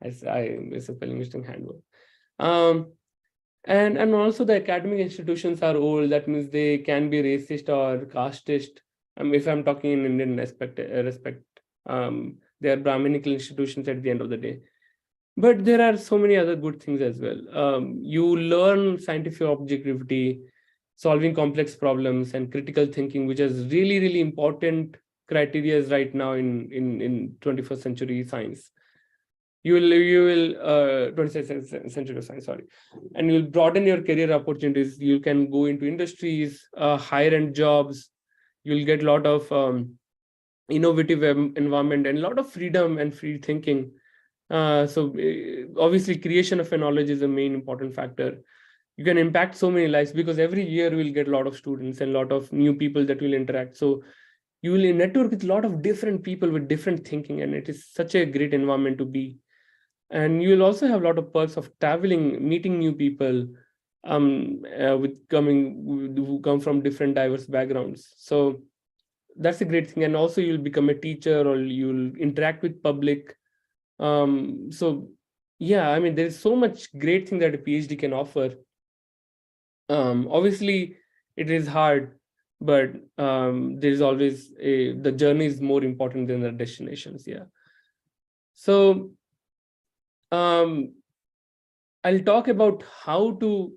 misspelling mistake, handwork. And also the academic institutions are old. That means they can be racist or casteist. If I'm talking in Indian respect, they are Brahminical institutions at the end of the day. But there are so many other good things as well. You learn scientific objectivity, solving complex problems, and critical thinking, which is really, really important criteria right now in 21st century science. You will 21st century science, sorry. And you will broaden your career opportunities. You can go into industries, higher end jobs. You'll get a lot of innovative environment and a lot of freedom and free thinking. So obviously creation of a knowledge is a main important factor. You can impact so many lives because every year we'll get a lot of students and a lot of new people that will interact. So you will network with a lot of different people with different thinking, and it is such a great environment to be. And you will also have a lot of perks of traveling, meeting new people, who come from different diverse backgrounds. So that's a great thing. And also you'll become a teacher or you'll interact with public. So yeah, I mean, there's so much great thing that a PhD can offer. Obviously it is hard, but there's always the journey is more important than the destinations. Yeah. So I'll talk about how to,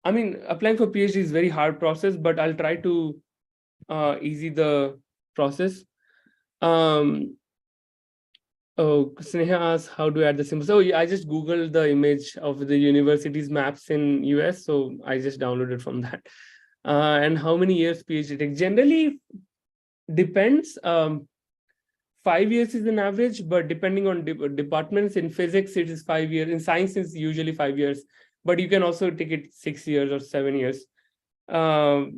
I mean, applying for PhD is very hard process, but I'll try to easy the process. Oh, Sneha asked, how do I add the symbols? So yeah, I just Googled the image of the universities maps in US. So I just downloaded from that. And how many years PhD takes? Generally depends. 5 years is an average, but depending on departments, in physics, it is 5 years. In science, it's usually 5 years, but you can also take it 6 years or 7 years. But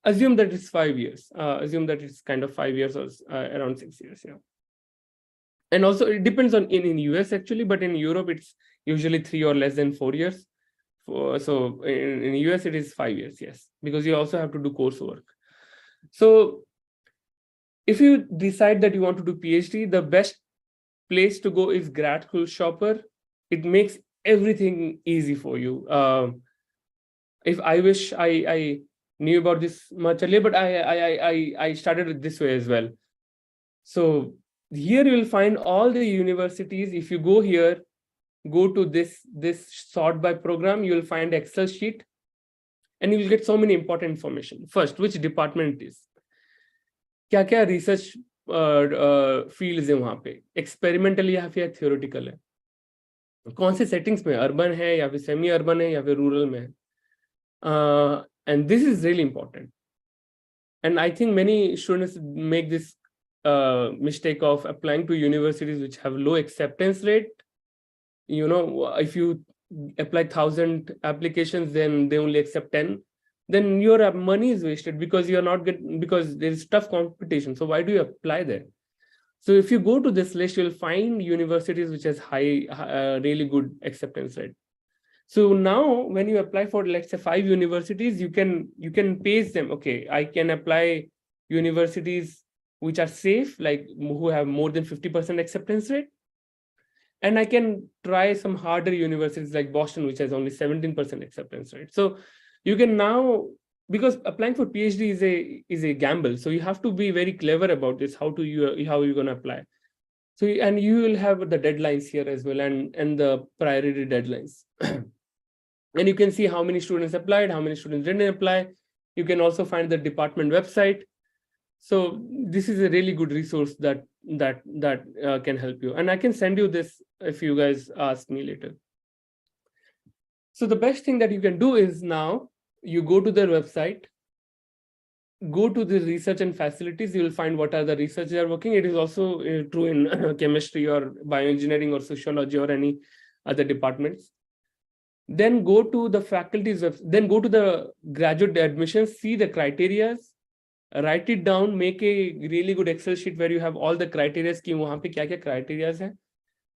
assume that it's 5 years. Assume that it's kind of 5 years or around 6 years. Yeah. And also it depends on in US actually, but in Europe, it's usually 3 or less than 4 years. So in US, it is 5 years, yes, because you also have to do coursework. So if you decide that you want to do PhD, the best place to go is Grad School Shopper. It makes everything easy for you. If I wish I knew about this much earlier, but I started it this way as well. So here you will find all the universities. If you go here, go to this sort by program, you will find Excel sheet, and you will get so many important information. First, which department it is, क्या research fields है वहाँ पे, experimental या फिर theoretical है, कौन से settings में, urban है या फिर semi urban है या फिर rural में है. And this is really important. And I think many students make this mistake of applying to universities which have low acceptance rate. You know, if you apply 1,000 applications, then they only accept 10. Then your money is wasted because you're not getting, because there's tough competition. So why do you apply there? So if you go to this list, you'll find universities which has high, really good acceptance rate. So now when you apply for, let's say, 5 universities, you can pace them. Okay, I can apply universities which are safe, like who have more than 50% acceptance rate. And I can try some harder universities like Boston, which has only 17% acceptance rate. So you can now, because applying for PhD is a gamble. So you have to be very clever about this, how you're going to apply. So, and you will have the deadlines here as well, and the priority deadlines. And you can see how many students applied, how many students didn't apply. You can also find the department website. So this is a really good resource that can help you. And I can send you this if you guys ask me later. So the best thing that you can do is now you go to their website, go to the research and facilities, you will find what are the research they are working. It is also true in chemistry or bioengineering or sociology or any other departments. Then go to the faculty's website, then go to the graduate admissions, see the criteria, write it down, make a really good Excel sheet where you have all the criteria ki wahan pe kya criteria hai.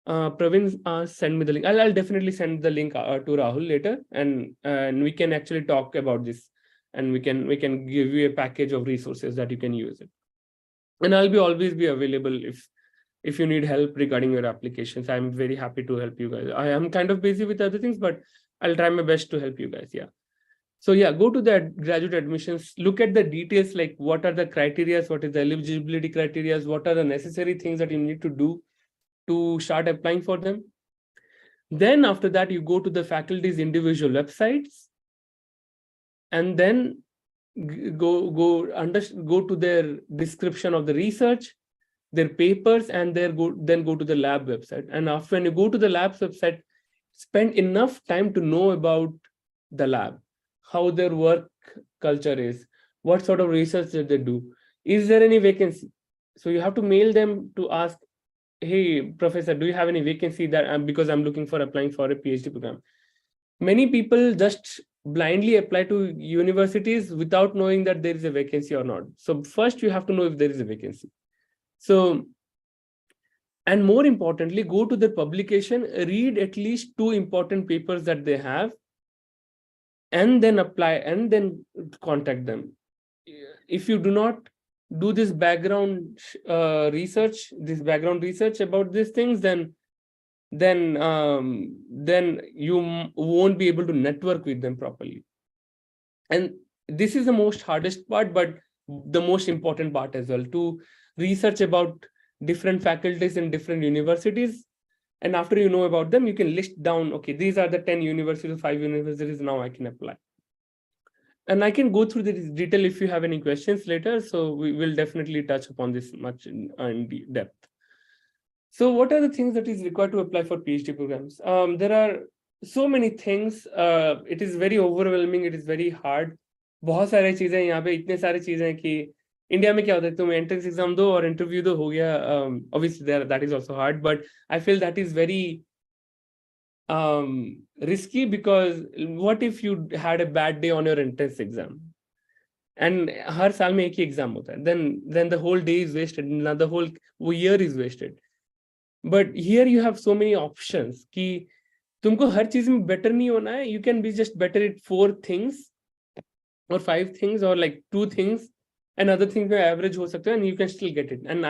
Praveen, send me the link. I'll definitely send the link to Rahul later, and we can actually talk about this, and we can give you a package of resources that you can use it. And I'll always be available if you need help regarding your applications. I'm very happy to help you guys. I am kind of busy with other things, but I'll try my best to help you guys. Yeah. So yeah, go to the graduate admissions, look at the details, like what are the criteria, what is the eligibility criteria, what are the necessary things that you need to do to start applying for them. Then after that, you go to the faculty's individual websites, and then go to their description of the research, their papers, and then go to the lab website. And after, when you go to the lab's website, spend enough time to know about the lab, how their work culture is, what sort of research that they do, is there any vacancy. So you have to mail them to ask, hey, professor, do you have any vacancy that because I'm looking for applying for a PhD program. Many people just blindly apply to universities without knowing that there is a vacancy or not. So first you have to know if there is a vacancy. So, and more importantly, go to the publication, read at least 2 important papers that they have, and then apply, and then contact them. if you do not do this background research about these things, then you won't be able to network with them properly. And this is the most hardest part, but the most important part as well, to research about different faculties in different universities. And after you know about them, you can list down, okay, these are the 10 universities, 5 universities, now I can apply. And I can go through the detail if you have any questions later. So we will definitely touch upon this much in depth. So what are the things that is required to apply for PhD programs? There are so many things. It is very overwhelming. It is very hard. बहुत सारी चीजें यहाँ पे, इतने सारी चीजें कि India में क्या होता है, तुम एंट्रेंस एग्जाम दो और इंटरव्यू दो, हो गया. Obviously that is also hard, but I feel that is very risky, because what if you had a bad day on your entrance exam, and हर साल में एक ही एग्जाम होता है, then the whole day is wasted, the whole year is wasted. But here you have so many options कि तुमको हर चीज में better नहीं होना है. You can be just better at 4 things or 5 things or like 2 things, and other things में average हो सकते हैं, and you can still get it. And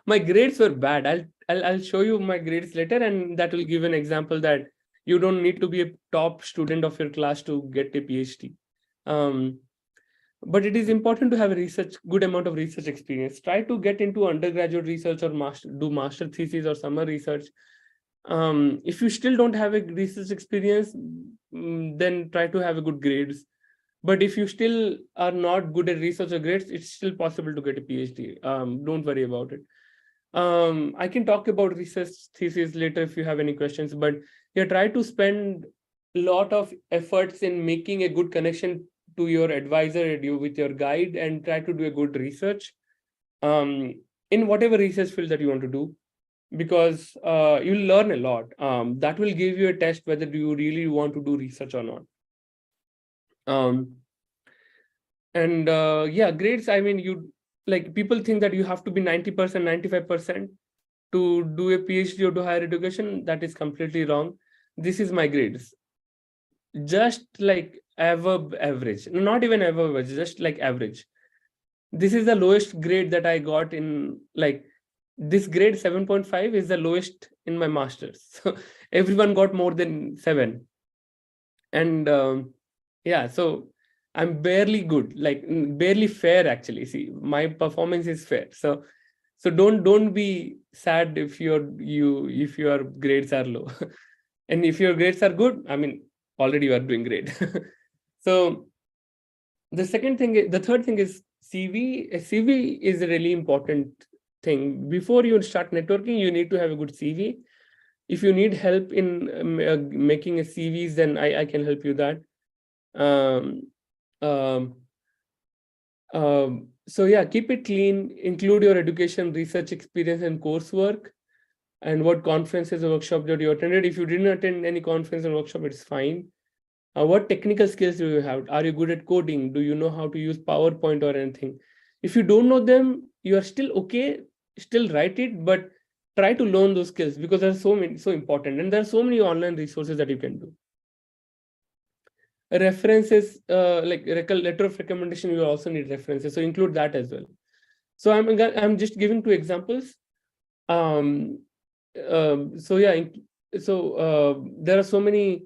my grades were bad. I'll show you my grades later, and that will give an example that you don't need to be a top student of your class to get a PhD. But it is important to have a good amount of research experience. Try to get into undergraduate research or do master thesis or summer research. If you still don't have a research experience, then try to have a good grades. But if you still are not good at research or grades, it's still possible to get a PhD. Don't worry about it. I can talk about research thesis later if you have any questions, but yeah, try to spend a lot of efforts in making a good connection to your advisor with your guide, and try to do a good research in whatever research field that you want to do, because you'll learn a lot. That will give you a test whether you really want to do research or not. Yeah, grades, I mean, people think that you have to be 90%, 95% to do a PhD or do higher education. That is completely wrong. This is my grades. Just like average, not even average, just like average. This is the lowest grade that I got in, this grade 7.5 is the lowest in my master's. So everyone got more than 7. And yeah, so I'm barely good, barely fair actually. See, my performance is fair. So don't be sad if your grades are low. And if your grades are good, I mean, already you are doing great. So the third thing is CV. A CV is a really important thing. Before you start networking, you need to have a good CV. If you need help in making a CVs, then I can help you that. So yeah, keep it clean, include your education, research experience, and coursework, and what conferences or workshops that you attended. If you didn't attend any conference or workshop, it's fine. What technical skills do you have? Are you good at coding? Do you know how to use PowerPoint or anything? If you don't know them, you are still okay, still write it, but try to learn those skills, because they're so important, and there are so many online resources that you can do. References, like letter of recommendation, you also need references, so include that as well. So I'm just giving 2 examples. So yeah, there are so many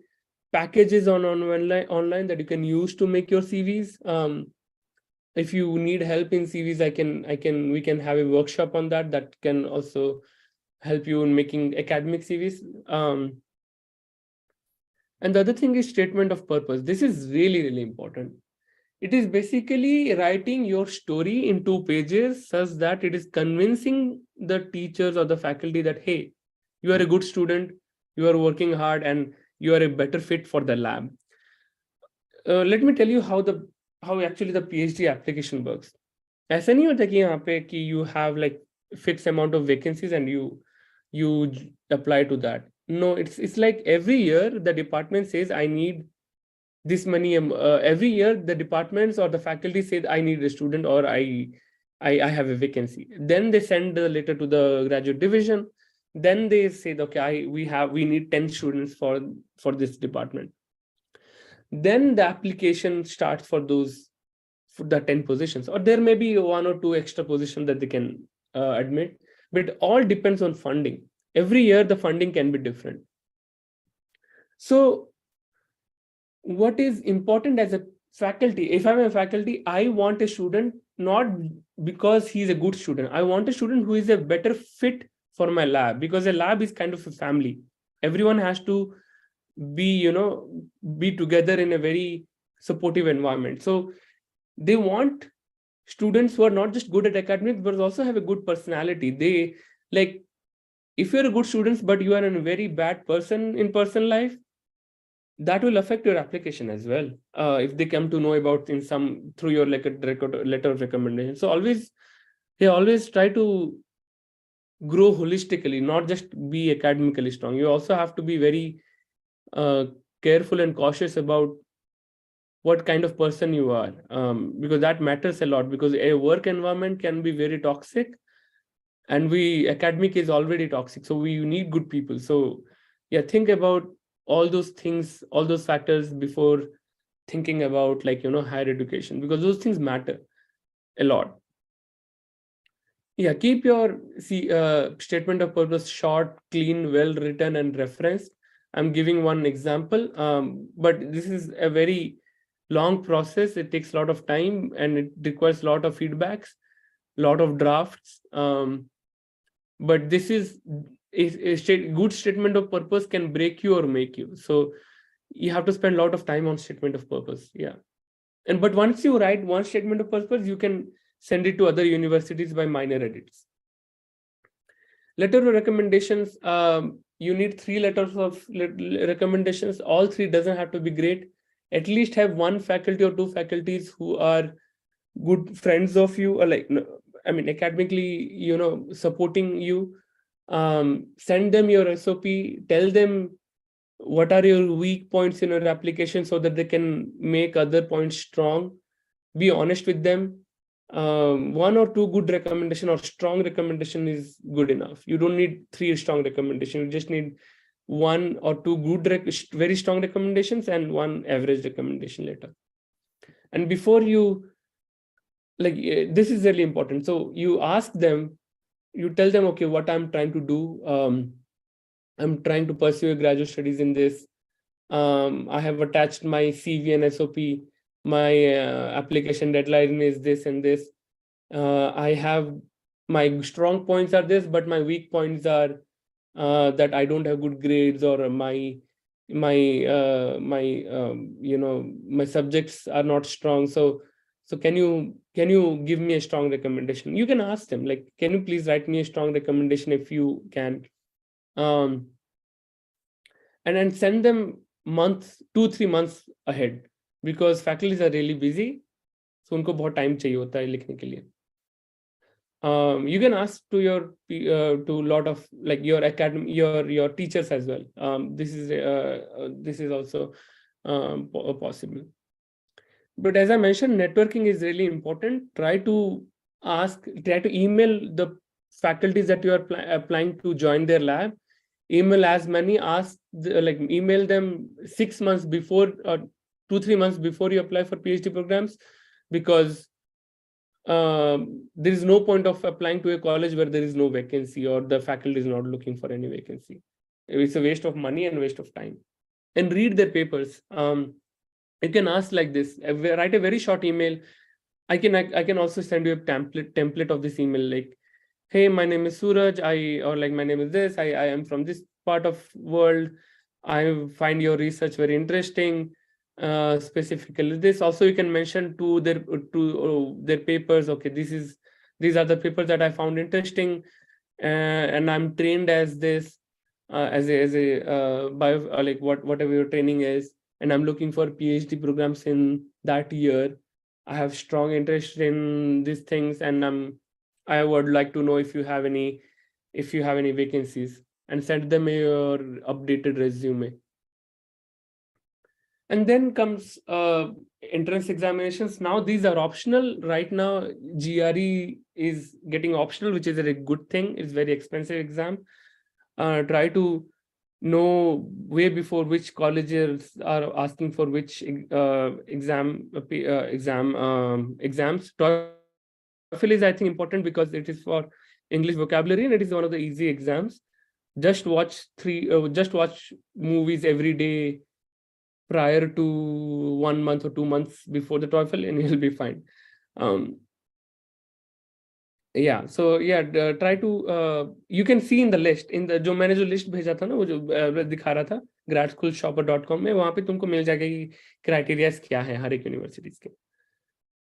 packages online that you can use to make your CVs. If you need help in CVs, we can have a workshop on that can also help you in making academic CVs. And the other thing is statement of purpose. This is really, really important. It is basically writing your story in 2 pages such that it is convincing the teachers or the faculty that, hey, you are a good student, you are working hard, and you are a better fit for the lab. Let me tell you how actually the PhD application works. ऐसा नहीं होता कि यहाँ पे कि you have like fixed amount of vacancies and you apply to that. No, it's like every year the department says I need this many. Every year the departments or the faculty says I need a student, or I have a vacancy. Then they send the letter to the graduate division. Then they say, okay, we need 10 students for this department. Then the application starts for those for the 10 positions, or there may be 1 or 2 extra positions that they can admit, but it all depends on funding. Every year the funding can be different. So what is important as a faculty, if I'm a faculty, I want a student not because he's a good student. I want a student who is a better fit for my lab, because a lab is kind of a family. Everyone has to be, be together in a very supportive environment. So they want students who are not just good at academics, but also have a good personality. They, like, if you're a good student, but you are a very bad person in personal life, that will affect your application as well. If they come to know about through your letter of recommendation. So always try to grow holistically, not just be academically strong. You also have to be very careful and cautious about what kind of person you are, because that matters a lot, because a work environment can be very toxic, and academic is already toxic. So we need good people. So yeah, think about all those things, all those factors before thinking about higher education, because those things matter a lot. Yeah, keep your statement of purpose short, clean, well written, and referenced. I'm giving one example, but this is a very long process. It takes a lot of time, and it requires a lot of feedbacks, a lot of drafts. But this is a good statement of purpose can break you or make you. So you have to spend a lot of time on statement of purpose. Yeah. But once you write one statement of purpose, you can send it to other universities by minor edits. Letter of recommendations, you need 3 letters of recommendations. All 3 doesn't have to be great. At least have 1 faculty or 2 faculties who are good friends of you, or academically, supporting you. Send them your SOP, tell them what are your weak points in your application so that they can make other points strong. Be honest with them. 1 or 2 good recommendation or strong recommendation is good enough. You don't need 3 strong recommendations. You just need 1 or 2 good, very strong recommendations and 1 average recommendation letter. And before you, this is really important. So you ask them, you tell them, okay, what I'm trying to do. I'm trying to pursue graduate studies in this. I have attached my CV and SOP. My application deadline is this and this. I have my strong points are this, but my weak points are that I don't have good grades, or my subjects are not strong. So can you give me a strong recommendation? You can ask them, like, can you please write me a strong recommendation if you can, and then send them 2-3 months ahead, because faculties are really busy. So उनको बहुत time चाहिए होता है लिखने के लिए. You can ask to to lot of your academy, your teachers as well. This is also possible. But as I mentioned, networking is really important. Try to email the faculties that you are applying to join their lab. Email as many, email them 6 months before or 2-3 months before you apply for PhD programs, because there is no point of applying to a college where there is no vacancy or the faculty is not looking for any vacancy. It's a waste of money and waste of time. And read their papers. You can ask like this, write a very short email. I can also send you a template of this email, like, hey, my name is Suraj, my name is this, I am from this part of world. I find your research very interesting. Specifically this. Also, you can mention to their papers. Okay, these are the papers that I found interesting, and I'm trained as this, as a bio, whatever your training is, and I'm looking for PhD programs in that year. I have strong interest in these things, and I would like to know if you have any vacancies, and send them your updated resume. And then comes entrance examinations. Now these are optional. Right now, GRE is getting optional, which is a good thing. It's very expensive exam. Try to know way before which colleges are asking for which exams. TOEFL is, I think, important because it is for English vocabulary and it is one of the easy exams. Just watch movies every day prior to 1 month or 2 months before the TOEFL, and you'll be fine. Yeah, so yeah, try to you can see in the list, in the जो मैंने जो list भेजा था ना, वो जो दिखा रहा था gradschoolshopper.com में, वहाँ पे तुमको मिल जाएगा कि criteria क्या है हर एक universities के.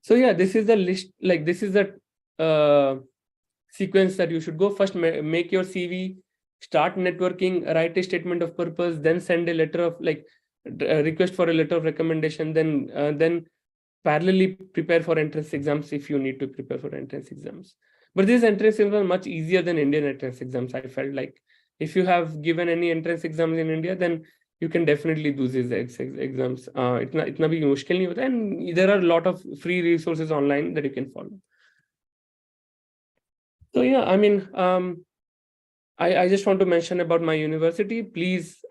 So yeah, this is the list, like this is the sequence that you should go. First, make your CV, start networking, write a statement of purpose, then send a letter of request for a letter of recommendation, then parallelly prepare for entrance exams if you need to prepare for entrance exams. But these entrance exams are much easier than Indian entrance exams. I felt like if you have given any entrance exams in India, then you can definitely do these exams. Itna bhi mushkil nahi hota, and there are a lot of free resources online that you can follow. So yeah, I mean, I just want to mention about my university. Please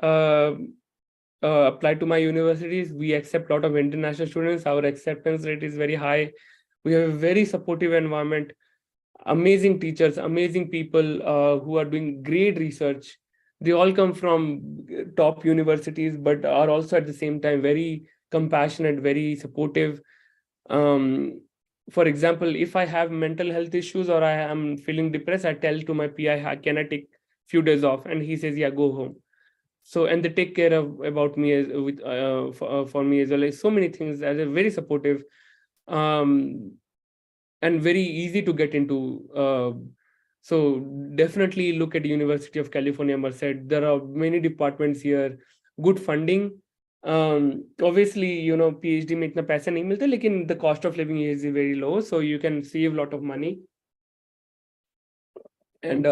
apply to my universities. We accept a lot of international students. Our acceptance rate is very high. We have a very supportive environment, amazing teachers, amazing people who are doing great research. They all come from top universities, but are also at the same time very compassionate, very supportive. For example, if I have mental health issues or I am feeling depressed, I tell to my PI, can I take few days off? And he says, yeah, go home. So, and they take care of about me as for me as well. Like so many things, as a very supportive and very easy to get into. So definitely look at University of California, Merced. There are many departments here, good funding. Obviously, you know, PhD में इतना पैसा नहीं मिलता, लेकिन the cost of living is very low, so you can save a lot of money. And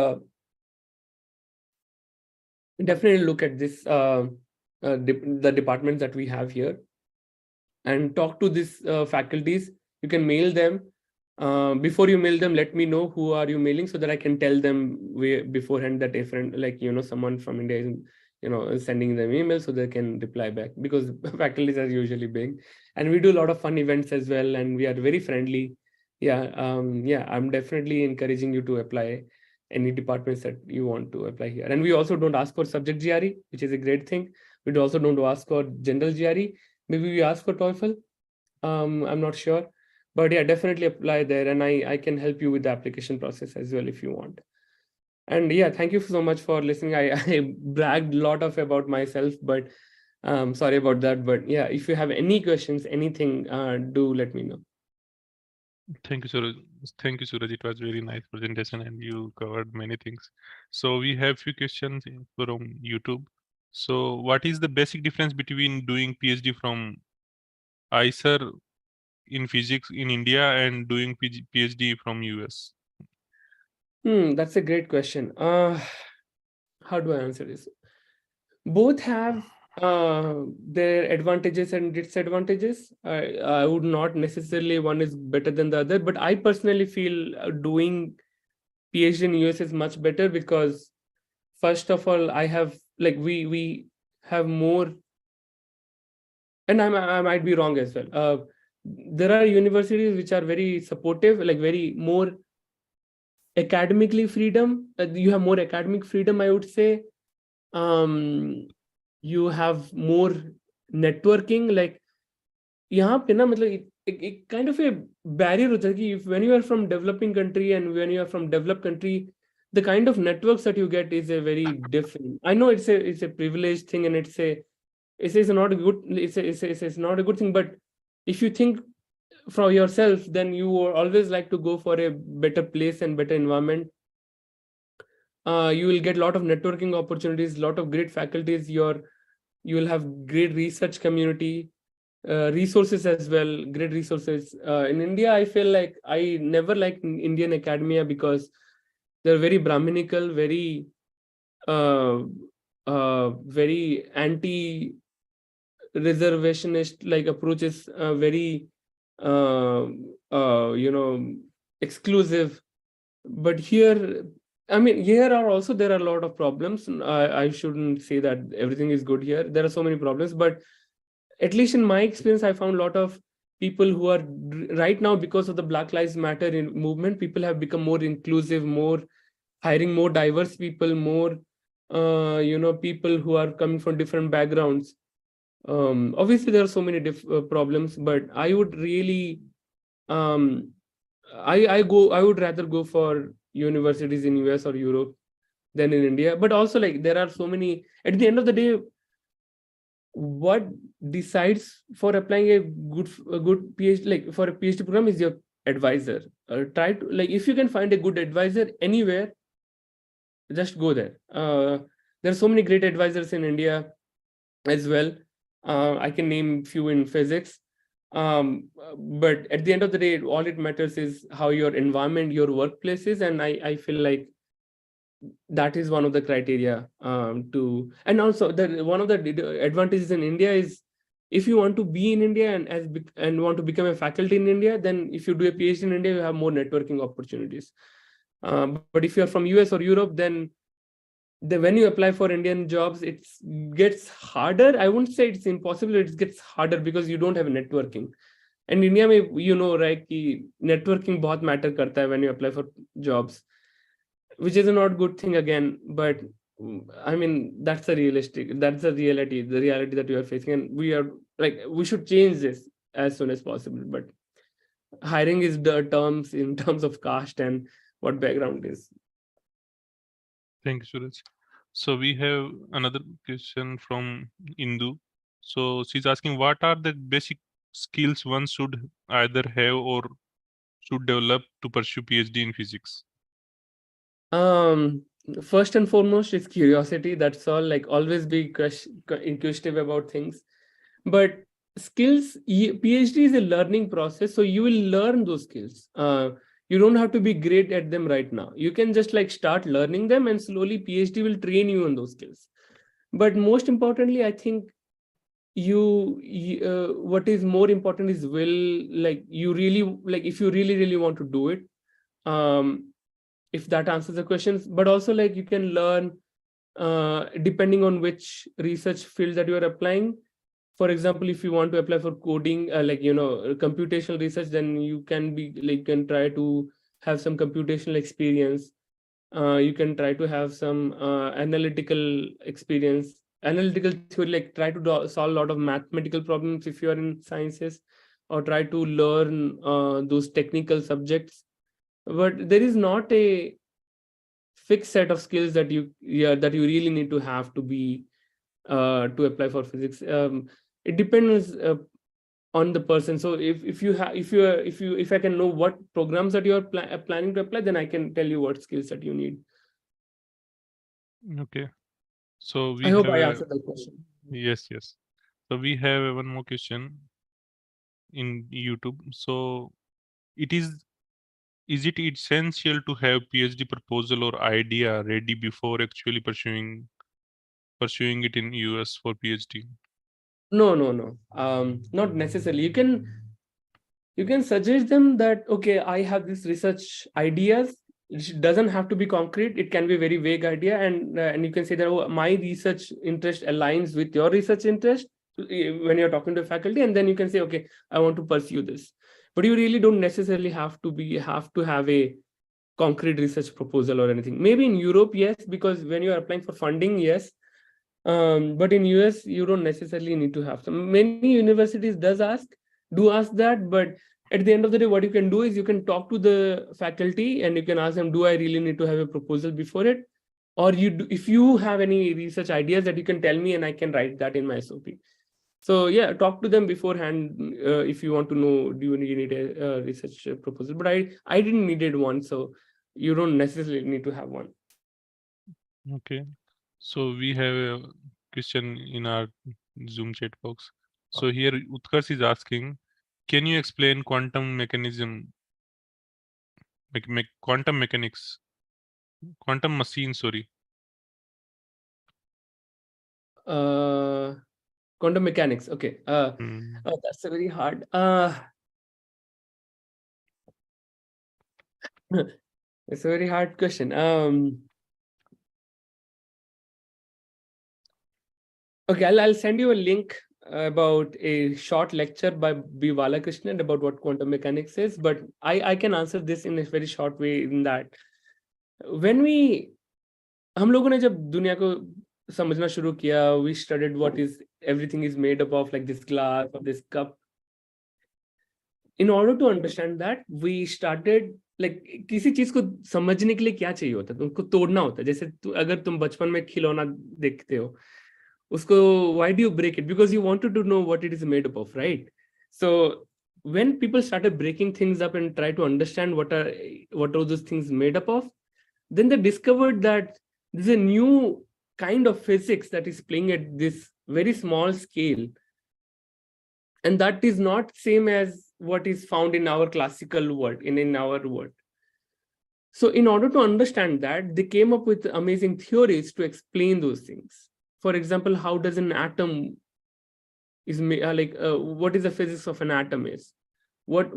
definitely look at this the departments that we have here and talk to these faculties. You can mail them. Before you mail them, let me know who are you mailing so that I can tell them beforehand that a friend, like, you know, someone from India is, you know, sending them email so they can reply back, because faculties are usually big, and we do a lot of fun events as well, and we are very friendly. Yeah, yeah, I'm definitely encouraging you to apply any departments that you want to apply here. And we also don't ask for subject GRE, which is a great thing. We also don't ask for general GRE. Maybe we ask for TOEFL. I'm not sure. But yeah, definitely apply there, and I can help you with the application process as well if you want. And yeah, thank you so much for listening. I bragged a lot about myself, but sorry about that. But yeah, if you have any questions, anything, do let me know. Thank you, Suraj. Thank you, Suraj. It was very nice presentation and you covered many things. So we have few questions from YouTube. So what is the basic difference between doing PhD from ICER in physics in India and doing PhD from US? That's a great question. How do I answer this? Both have their advantages and disadvantages. I would not necessarily one is better than the other, but I personally feel doing PhD in US is much better because, first of all, I have we have more, and I might be wrong as well. There are universities which are very supportive, like very more academically freedom. You have more academic freedom, I would say. You have more networking. Like यहाँ पे ना मतलब एक kind of a barrier होता है कि when you are from developing country and when you are from developed country, the kind of networks that you get is a very different. I know it's a privileged thing and it's not a good it's not a good thing, but if you think for yourself, then you will always like to go for a better place and better environment. You will get a lot of networking opportunities, a lot of great faculties. You will have great research community, resources as well, great resources. In India, I feel like I never liked Indian academia because they're very Brahminical, very very anti-reservationist like approaches, very you know, exclusive. But here, I mean, here are also, there are a lot of problems. I shouldn't say that everything is good here. There are so many problems, but at least in my experience, I found a lot of people who are right now, because of the Black Lives Matter movement, people have become more inclusive, more hiring more diverse people, more, people who are coming from different backgrounds. Obviously, there are so many problems, but I would really, I would rather go for universities in US or Europe than in India. But also, like, there are so many, at the end of the day, what decides for applying a good PhD, like for a PhD program, is your advisor. Try to, like, if you can find a good advisor anywhere, just go there. There are so many great advisors in India as well. I can name few in physics. But at the end of the day, all it matters is how your environment, your workplace is. And I feel like that is one of the criteria to, and also one of the advantages in India is, if you want to be in India and want to become a faculty in India, then if you do a PhD in India, you have more networking opportunities. But if you're from US or Europe, then when you apply for Indian jobs, it gets harder. I wouldn't say it's impossible, it gets harder because you don't have networking. And India mein, right, ki networking bahut matter karta hai when you apply for jobs, which is a not good thing again. But I mean, that's the reality that we are facing, and we should change this as soon as possible. But hiring is the terms in terms of caste and what background is. Thank you, Suraj. So we have another question from Indu. So she's asking, what are the basic skills one should either have or should develop to pursue PhD in physics? First and foremost is curiosity. That's all. Like, always be inquisitive about things. But skills, PhD is a learning process, so you will learn those skills. You don't have to be great at them right now. You can just like start learning them, and slowly PhD will train you on those skills. But most importantly, I think what is more important is will, like, you really, like, if you really want to do it, if that answers the questions. But also, like, you can learn depending on which research field that you are applying. For example, if you want to apply for coding, computational research, then you can try to have some computational experience. You can try to have some analytical experience, analytical theory, like try to solve a lot of mathematical problems if you are in sciences, or try to learn those technical subjects. But there is not a fixed set of skills that you really need to have to be to apply for physics. It depends on the person. So if I can know what programs that you are planning to apply, then I can tell you what skills that you need. Okay. So I hope I answered that question. Yes. So we have one more question in YouTube. So is it essential to have PhD proposal or idea ready before actually pursuing it in US for PhD? No. Not necessarily. You can suggest them that, okay, I have this research ideas. It doesn't have to be concrete. It can be a very vague idea, and you can say that, oh, my research interest aligns with your research interest when you're talking to faculty, and then you can say, okay, I want to pursue this. But you really don't necessarily have to have a concrete research proposal or anything. Maybe in Europe, yes, because when you are applying for funding, yes. But in US, you don't necessarily need to have some. Many universities do ask that, but at the end of the day, what you can do is you can talk to the faculty and you can ask them, do I really need to have a proposal before it? Or if you have any research ideas that you can tell me and I can write that in my SOP. So yeah, talk to them beforehand if you want to know, do you need a research proposal? But I didn't needed one, so you don't necessarily need to have one. Okay. So we have a question in our Zoom chat box. So here Utkarsh is asking, can you explain quantum mechanism, quantum mechanics, quantum machine, sorry. Quantum mechanics. Okay. That's a very hard. It's a very hard question. Okay, I'll send you a link about a short lecture by B. Balakrishnan about what quantum mechanics is, but I can answer this in a very short way in that when हम लोगों ने जब दुनिया को समझना शुरू किया, we studied what is everything is made up of, like this glass or this cup. In order to understand that, we started like किसी चीज को समझने के लिए क्या चाहिए होता है, तुमको तोड़ना होता है. जैसे अगर तुम बचपन में खिलौना देखते हो, उसको why do you break it? Because you wanted to know what it is made up of, right? So when people started breaking things up and try to understand what are those things made up of, then they discovered that there's a new kind of physics that is playing at this very small scale, and that is not same as what is found in our classical world, in our world. So in order to understand that, they came up with amazing theories to explain those things. For example, how does an atom is what is the physics of an atom is? What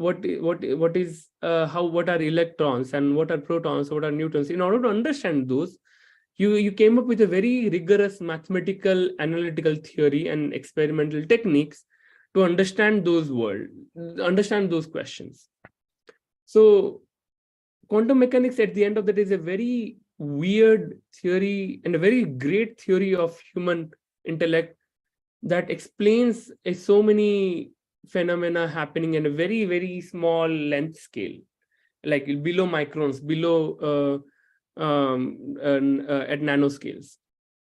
are electrons and what are protons, what are neutrons? In order to understand those, you came up with a very rigorous mathematical analytical theory and experimental techniques to understand those questions. So quantum mechanics at the end of the day is a very weird theory and a very great theory of human intellect that explains so many phenomena happening in a very, very small length scale, like below microns, below at nanoscales.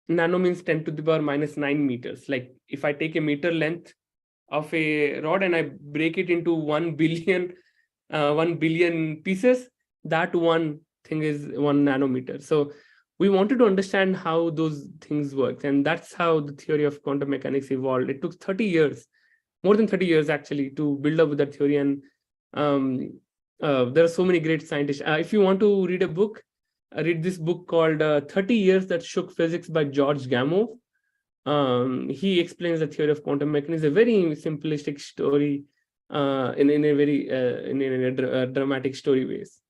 Nano means 10 to the power minus 9 meters. Like if I take a meter length of a rod and I break it into 1 billion pieces, that one thing is 1 nanometer. So we wanted to understand how those things work, and that's how the theory of quantum mechanics evolved. It took 30 years, more than 30 years actually, to build up with that theory. And there are so many great scientists. If you want to read a book, read this book called 30 Years That Shook Physics by George Gamow. He explains the theory of quantum mechanics, a very simplistic story in a very dramatic story ways.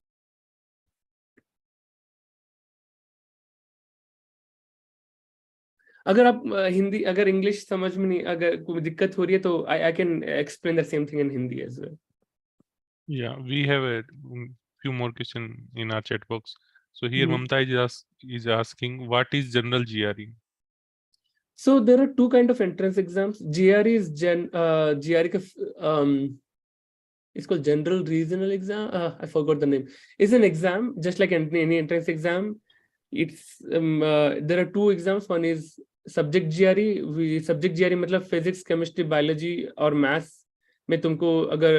अगर आप हिंदी, अगर English समझ में नहीं, अगर कोई दिक्कत हो रही है तो I can explain the same thing in Hindi as well. Yeah, we have a few more questions in our chat box. So here Mamta is asking, what is general GRE? So there are two kind of entrance exams. GRE is it's called General Regional Exam. I forgot the name. It's an exam just like any entrance exam. It's there are two exams. One is subject GRE. Subject GRE मतलब physics, chemistry, biology और maths में तुमको अगर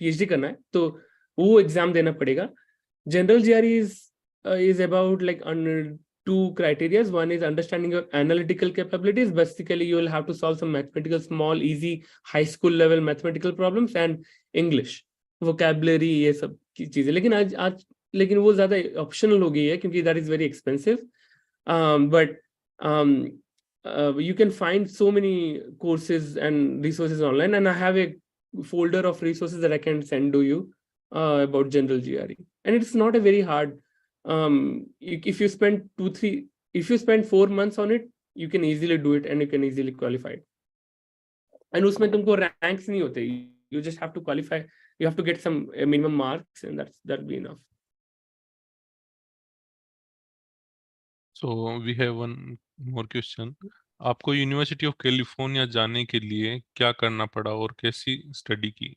PhD करना है तो वो exam देना पड़ेगा. General GRE is about like two criteria. One is understanding your analytical capabilities. Basically, you will have to solve some mathematical, small, easy, high school level mathematical problems, and English, vocabulary, ये सब की चीजें. लेकिन वो ज़्यादा optional हो गई है क्योंकि that is very expensive. But you can find so many courses and resources online, and I have a folder of resources that I can send to you about general GRE, and it's not a very hard. If you spend 4 months on it, you can easily do it and you can easily qualify it. And उसमें तुमको ranks नहीं होते. You just have to qualify. You have to get some minimum marks, and that'll be enough. So we have one more question. आपको university of California जाने के लिए क्या करना पड़ा और कैसी स्टडी की?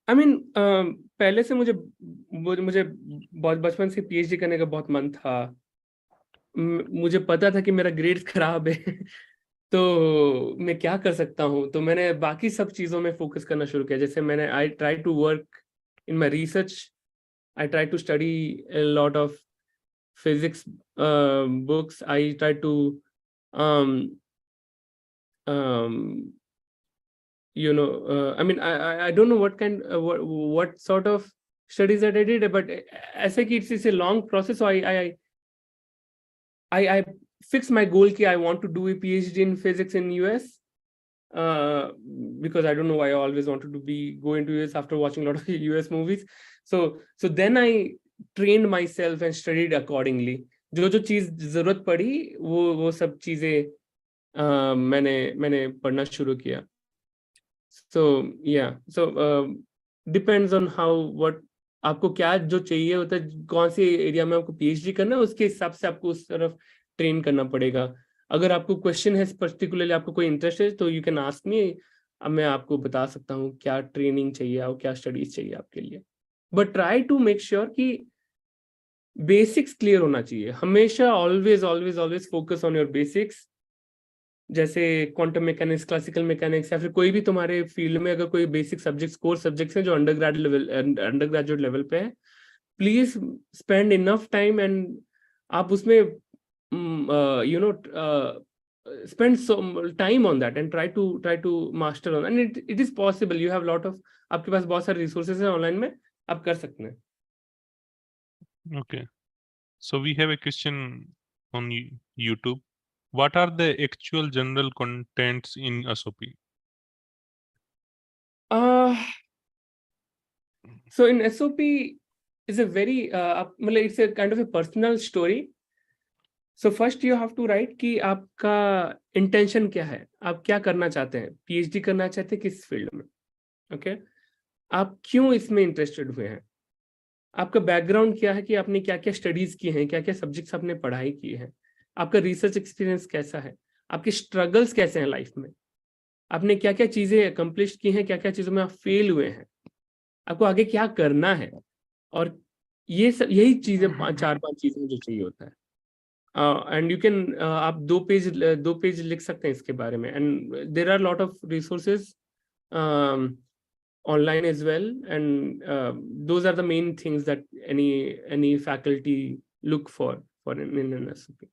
I mean, पहले से मुझे बहुत बचपन से PhD करने का बहुत मन था. मुझे पता था कि मेरा ग्रेड्स खराब है तो मैं क्या कर सकता हूँ, तो मैंने बाकी सब चीज़ों में फोकस करना शुरू किया. जैसे मैंने I try to work in my research. I try to study a lot of physics books. I try to I mean, I don't know what kind what sort of studies that I did, but ऐसे कि it's a long process. So I fixed my goal कि I want to do a PhD in physics in US. because I don't know why I always wanted to go into US after watching a lot of US movies. So then I trained myself and studied accordingly. जो चीज जरूरत पड़ी वो सब चीजें मैंने पढ़ना शुरू किया. So yeah, so depends on how what आपको क्या जो चाहिए होता है, कौन सी एरिया में आपको PhD करना है, उसके हिसाब से आपको उस तरफ ट्रेन करना पड़ेगा. अगर आपको क्वेश्चन है पर्टिकुलरली, आपको कोई इंटरेस्ट है, तो यू कैन आस्क मी. अब मैं आपको बता सकता हूँ क्या ट्रेनिंग चाहिए और क्या स्टडीज चाहिए आपके लिए. But try to make sure कि बेसिक्स क्लियर होना चाहिए. हमेशा always always always focus on your basics. जैसे क्वांटम मैकेनिक्स, क्लासिकल मैकेनिक्स, या फिर कोई भी तुम्हारे फील्ड में अगर कोई बेसिक सब्जेक्ट्स, कोर सब्जेक्ट्स हैं जो अंडरग्रेजुएट लेवल पे है, please spend enough time and आप उसमें spend some time on that and try to master on, and it is possible. You have a lot of, आपके पास बहुत सारे resources हैं ऑनलाइन में, आप कर सकते हैं. Okay, so we have a question on YouTube. What are the actual general contents in SOP? So in SOP is a very it's a kind of a personal story. So first you have to write कि आपका intention क्या है, आप क्या करना चाहते हैं, PhD करना चाहते हैं किस फील्ड में, okay? आप क्यों इसमें इंटरेस्टेड हुए हैं, आपका बैकग्राउंड क्या है, कि आपने क्या क्या स्टडीज की हैं, क्या क्या सब्जेक्ट्स आपने पढ़ाई की है, आपका रिसर्च एक्सपीरियंस कैसा है, आपके स्ट्रगल्स कैसे हैं लाइफ में, आपने क्या क्या चीजें अकम्प्लिश की हैं, क्या क्या चीजों में आप फेल हुए हैं, आपको आगे क्या करना है. और ये सब यही चीजें 4-5 चीजें जो चाहिए होता है. एंड यू कैन आप 2 पेज लिख सकते हैं इसके बारे में. And there are lot of resources online as well, and those are the main things that any faculty look for in an SOP.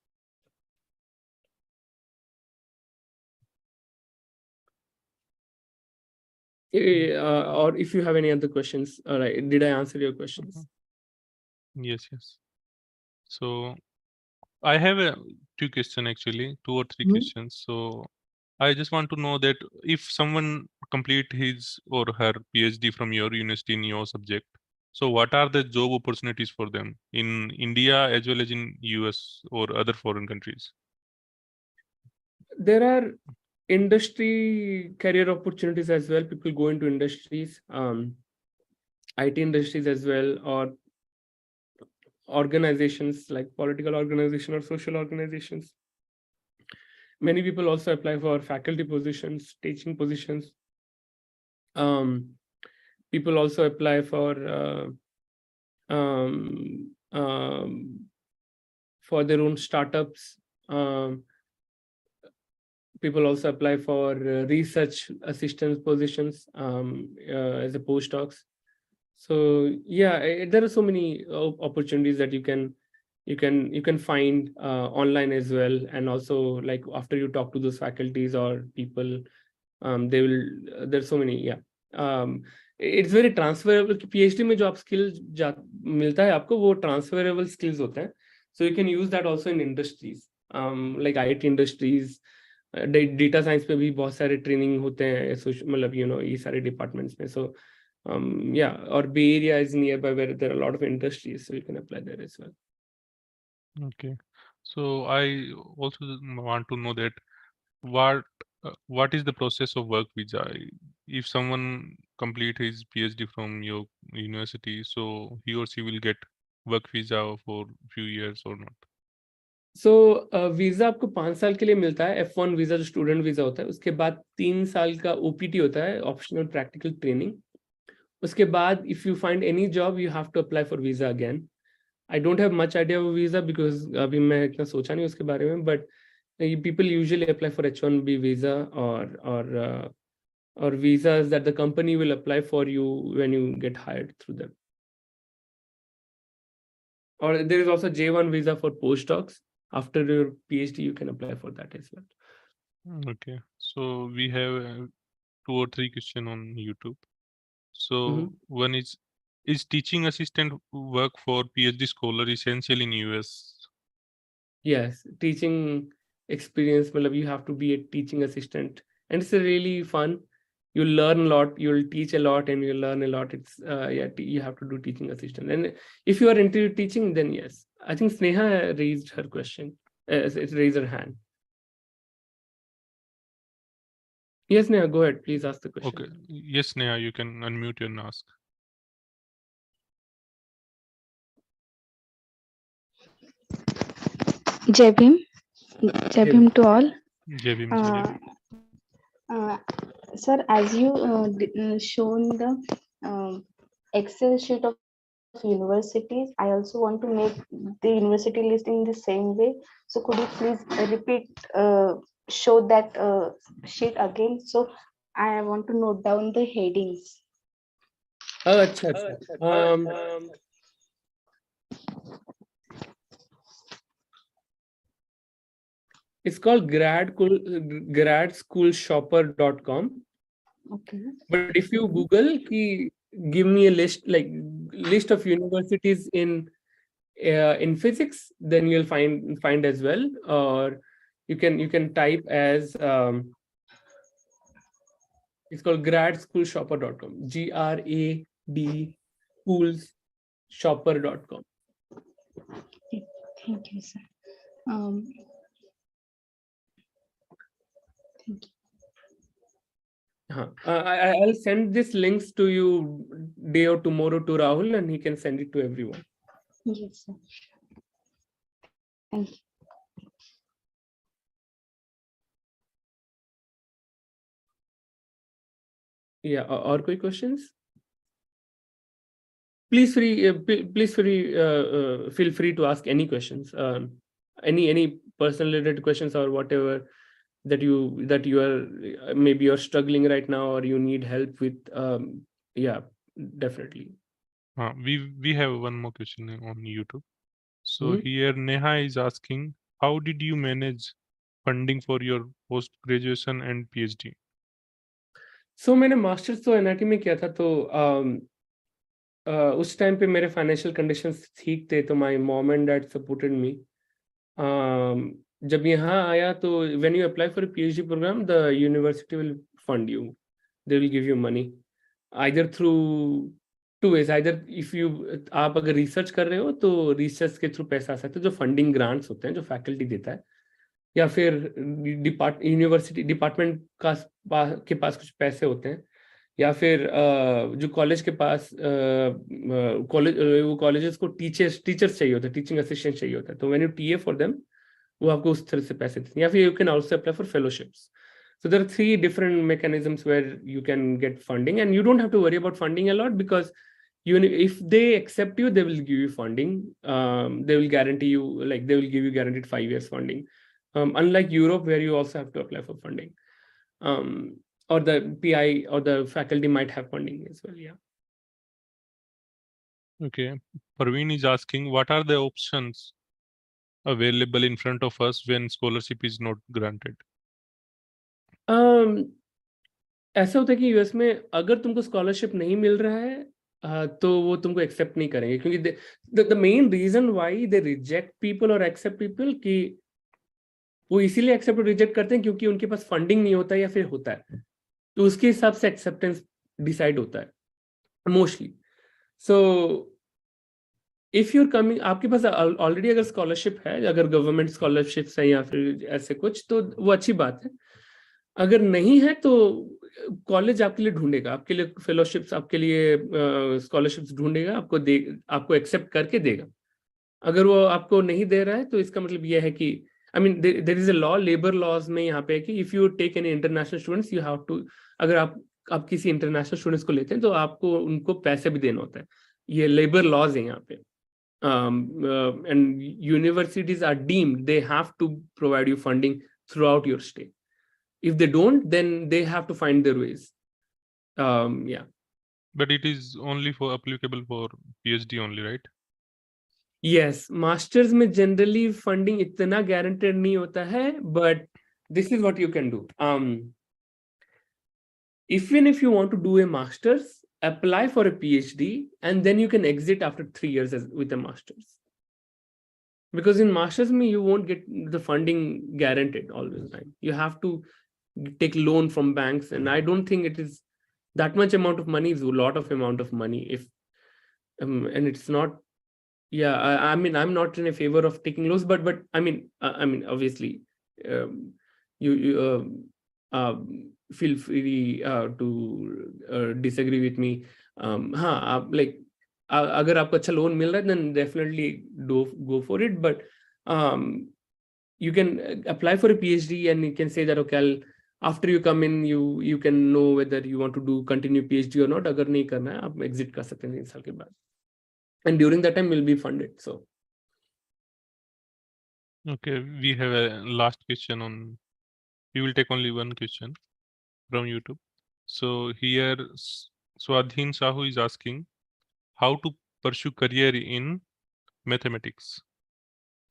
Or if you have any other questions, all right, did I answer your questions? Yes. So I have 2 questions actually, 2 or 3 questions. So I just want to know that if someone complete his or her PhD from your university in your subject, so what are the job opportunities for them in India as well as in US or other foreign countries? There are industry career opportunities as well. People go into industries, IT industries as well, or organizations like political organization or social organizations. Many people also apply for faculty positions, teaching positions. People also apply for their own startups. People also apply for research assistant positions as a postdocs. So yeah, there are so many opportunities that you can find online as well. And also, like, after you talk to those faculties or people, there's so many. It's very transferable. PhD में जो आप skills मिलता है आपको, वो transferable skills होते हैं. So you can use that also in industries, like IT industries. Data science पे भी बहुत सारे ट्रेनिंग होते हैं, मतलब ये सारे डिपार्टमेंट्स में. सो और bay area is nearby where there are lot of industries, so you can apply there as well. Okay, so I also want to know that what is the process of work visa if someone complete his PhD from your university, so he or she will get work visa for few years or not? So visa आपको 5 साल के लिए मिलता है. F1 visa जो student visa होता है, उसके बाद 3 साल का OPT होता है, ऑप्शनल प्रैक्टिकल ट्रेनिंग. उसके बाद if you find any job, you have to apply for visa again. I don't have much idea of visa because अभी मैं इतना सोचा नहीं उसके बारे में, but people usually apply for H1B visa or visas that the company will apply for you when you get hired through them. Or there is also J1 visa for postdocs. After your PhD, you can apply for that as well. Okay, so we have 2 or 3 questions on YouTube. So one is teaching assistant work for PhD scholar essential in US? Yes, teaching experience, मतलब you have to be a teaching assistant and it's really fun. You'll learn a lot, you'll teach a lot, and you'll learn a lot. It's you have to do teaching assistant. And if you are into teaching, then yes. I think Sneha raised her question. Raised her hand. Yes, Sneha, go ahead. Please ask the question. Okay. Yes, Neha, you can unmute and ask. Jai Bhim. Jai Bhim to all. Jai Bhim, Jai Bhim. Sir, as you shown the Excel sheet of universities, I also want to make the university list in the same way. So could you please repeat, show that sheet again? So I want to note down the headings. It's called gradschoolshopper.com. Okay. But if you Google, give me a list of universities in physics, then you'll find as well. Or you can type as it's called gradschoolshopper.com. GRAD schoolshopper.com. Thank you, sir. Thank you. I'll send this links to you day or tomorrow to Rahul, and he can send it to everyone. Yes, sir. Thank you. Yeah, or koi questions? Please feel free to ask any questions, any personal related questions or whatever that you are maybe you're struggling right now or you need help with. Yeah, definitely. We have one more question on YouTube. So here Neha is asking, how did you manage funding for your post graduation and PhD? So मैंने masters तो NIT में किया था, तो उस time पे मेरे financial conditions ठीक थे, तो my mom and dad supported me. जब यहाँ आया तो when you apply for a PhD programme, the university will fund you, they will give you money either through two ways. Either if you आप अगर research कर रहे हो तो रिसर्च के थ्रू पैसा आ सकता है, जो फंडिंग ग्रांट्स होते हैं जो फैकल्टी देता है, या फिर यूनिवर्सिटी डिपार्टमेंट के पास कुछ पैसे होते हैं, या फिर जो कॉलेज के पास कॉलेजेस को टीचर्स चाहिए होता है, टीचिंग असिस्टेंट चाहिए होता है, तो when you TA for them वो आपको उस तरह से पैसे देते हैं. या फिर you can also apply for fellowships. So there are 3 different mechanisms where you can get funding, and you don't have to worry about funding a lot, because if they accept you, they will give you funding. They will guarantee you, like they will give you guaranteed 5 years funding. Unlike Europe, where you also have to apply for funding, or the PI or the faculty might have funding as well. Yeah. Okay. Parveen is asking, what are the options available in front of us when scholarship is not granted? ऐसा होता है कि US में अगर तुमको scholarship नहीं मिल रहा है तो वो तुमको एक्सेप्ट नहीं करेंगे, क्योंकि the main reason why they reject people और एक्सेप्ट पीपल, कि वो इसीलिए एक्सेप्ट और रिजेक्ट करते हैं क्योंकि उनके पास फंडिंग नहीं होता है या फिर होता है, तो उसके हिसाब से एक्सेप्टेंस डिसाइड होता है mostly. So if your coming, आपके पास ऑलरेडी अगर स्कॉलरशिप है, अगर गवर्नमेंट स्कॉलरशिप्स है या फिर ऐसे कुछ, तो वो अच्छी बात है. अगर नहीं है तो कॉलेज आपके लिए ढूंढेगा, आपके लिए फेलोशिप्स, आपके लिए स्कॉलरशिप्स ढूंढेगा, आपको एक्सेप्ट करके देगा. अगर वो आपको नहीं दे रहा है तो इसका मतलब ये है कि I mean there is a law, labour laws में यहाँ पे है कि if you take any international students, you have to, अगर आप किसी इंटरनेशनल स्टूडेंट्स को लेते हैं तो आपको उनको पैसे भी देना होता है. ये लेबर लॉज है यहाँ पे. And universities are deemed they have to provide you funding throughout your stay. If they don't, then they have to find their ways. Yeah. But it is only for applicable for PhD only, right? Yes, masters में generally funding इतना guaranteed नहीं होता है, but this is what you can do. Even if you want to do a master's, apply for a PhD, and then you can exit after 3 years with a master's. Because in masters, you won't get the funding guaranteed all the time. You have to take loan from banks, and I don't think it is that much amount of money. Is a lot of amount of money. If and it's not. Yeah, I mean, I'm not in a favor of taking loans, but I mean, obviously, you feel free to disagree with me. हाँ, like अगर आपको अच्छा loan मिल रहा है, then definitely go for it. But you can apply for a PhD, and you can say that okay, after you come in, you can know whether you want to do continue PhD or not. अगर नहीं करना है, आप exit कर सकते हैं 3 साल के बाद. And during that time will be funded. So Okay, we have a last question on. We will take only one question from YouTube. So here Swadhin Sahu is asking how to pursue career in mathematics.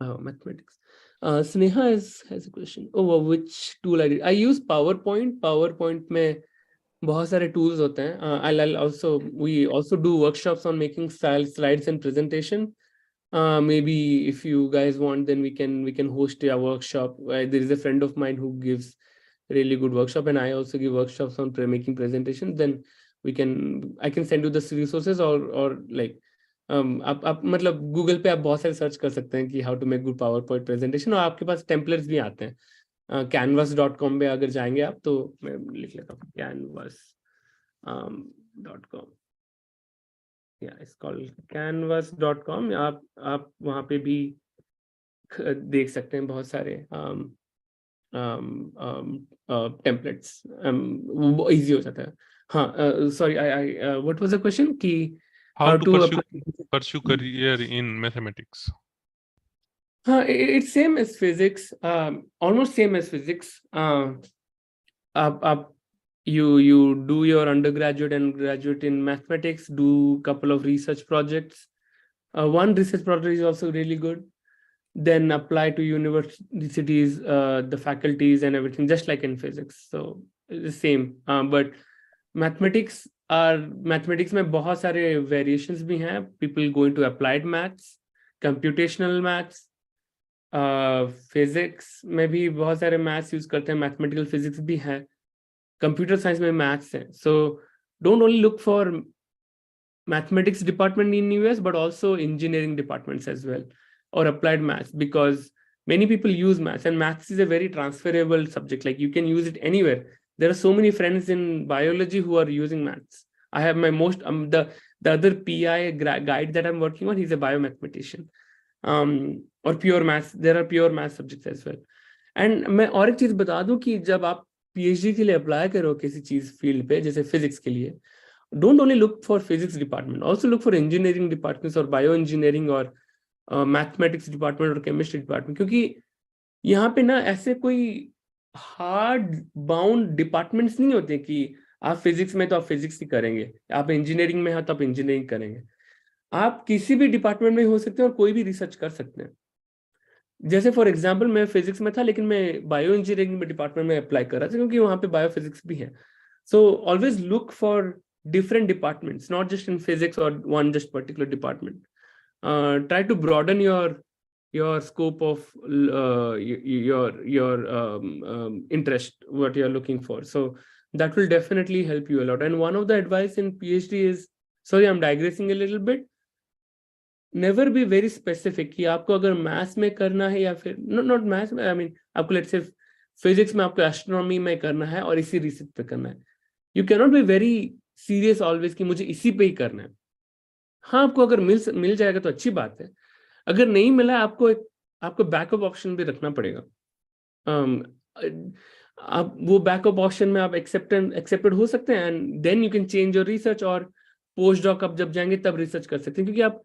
mathematics. Sneha has a question. Oh, which tool I did? I use PowerPoint. PowerPoint में बहुत सारे tools होते हैं. We also do workshops on making slides and presentation. Maybe if you guys want, then we can host a workshop. There is a friend of mine who gives really good workshop, and I also give workshops on making presentations. Then I can send you the resources, or like आप मतलब Google पे आप बहुत सारे search कर सकते हैं कि how to make good PowerPoint presentation, और आपके पास टेम्पलेट्स भी आते हैं. canvas.com पे अगर जाएंगे आप, तो मैं लिख लेता हूँ canvas.com. Yeah, it's called canvas.com. आप वहाँ पे भी देख सकते हैं बहुत सारे टेम्पलेट्स. वो इजी हो जाता है. हाँ, sorry, I what was the question कि how to pursue career in mathematics? It's same as physics, almost same as physics. You do your undergraduate and graduate in mathematics, do couple of research projects. One research project is also really good. Then apply to universities, the faculties and everything, just like in physics. So it's the same. But mathematics में बहुत सारे variations भी हैं. People go into applied maths, computational maths. Physics में भी बहुत सारे maths use करते हैं. Mathematical physics भी है. Computer science में maths है. So don't only look for mathematics department in US, but also engineering departments as well, or applied maths, because many people use maths, and maths is a very transferable subject. Like you can use it anywhere. There are so many friends in biology who are using maths. I have my the other PI guide that I'm working on, he's a biomathematician. Or pure maths, there are pure math subjects as well. And मैं और एक चीज बता दूं कि जब आप PhD के लिए अप्लाई करो किसी चीज फील्ड पे, जैसे फिजिक्स के लिए, don't only look for physics department, also look for engineering departments or bioengineering or mathematics department or chemistry department, क्योंकि यहाँ पे ना ऐसे कोई हार्ड बाउंड डिपार्टमेंट्स नहीं होते कि आप फिजिक्स में तो आप फिजिक्स ही करेंगे, आप इंजीनियरिंग में हो तो आप इंजीनियरिंग करेंगे. आप किसी भी डिपार्टमेंट में हो सकते हैं और कोई भी रिसर्च कर सकते हैं. जैसे फॉर एग्जांपल मैं फिजिक्स में था, लेकिन मैं बायो इंजीनियरिंग में डिपार्टमेंट में अप्लाई कर रहा था क्योंकि वहाँ पे बायो फिजिक्स भी है. So always look for different departments, not just in physics or one just particular department. Try to broaden your scope of your interest, what you're looking for. So that will definitely help you a lot. And one of the advice in PhD is, sorry, I'm digressing a little bit. Never be very specific कि आपको अगर maths में करना है या फिर not maths में, I mean आपको let's say फिजिक्स में आपको एस्ट्रोनॉमी में करना है और इसी रिसर्च पे करना है. You cannot be very serious always कि मुझे इसी पे ही करना है. हाँ, आपको अगर मिल जाएगा तो अच्छी बात है. अगर नहीं मिला, आपको बैकअप ऑप्शन भी रखना पड़ेगा. आप वो बैकअप ऑप्शन में आप एक्सेप्टेड हो सकते हैं, and then you can change your research, और पोस्ट डॉक आप जब जाएंगे तब रिसर्च कर सकते हैं, क्योंकि आप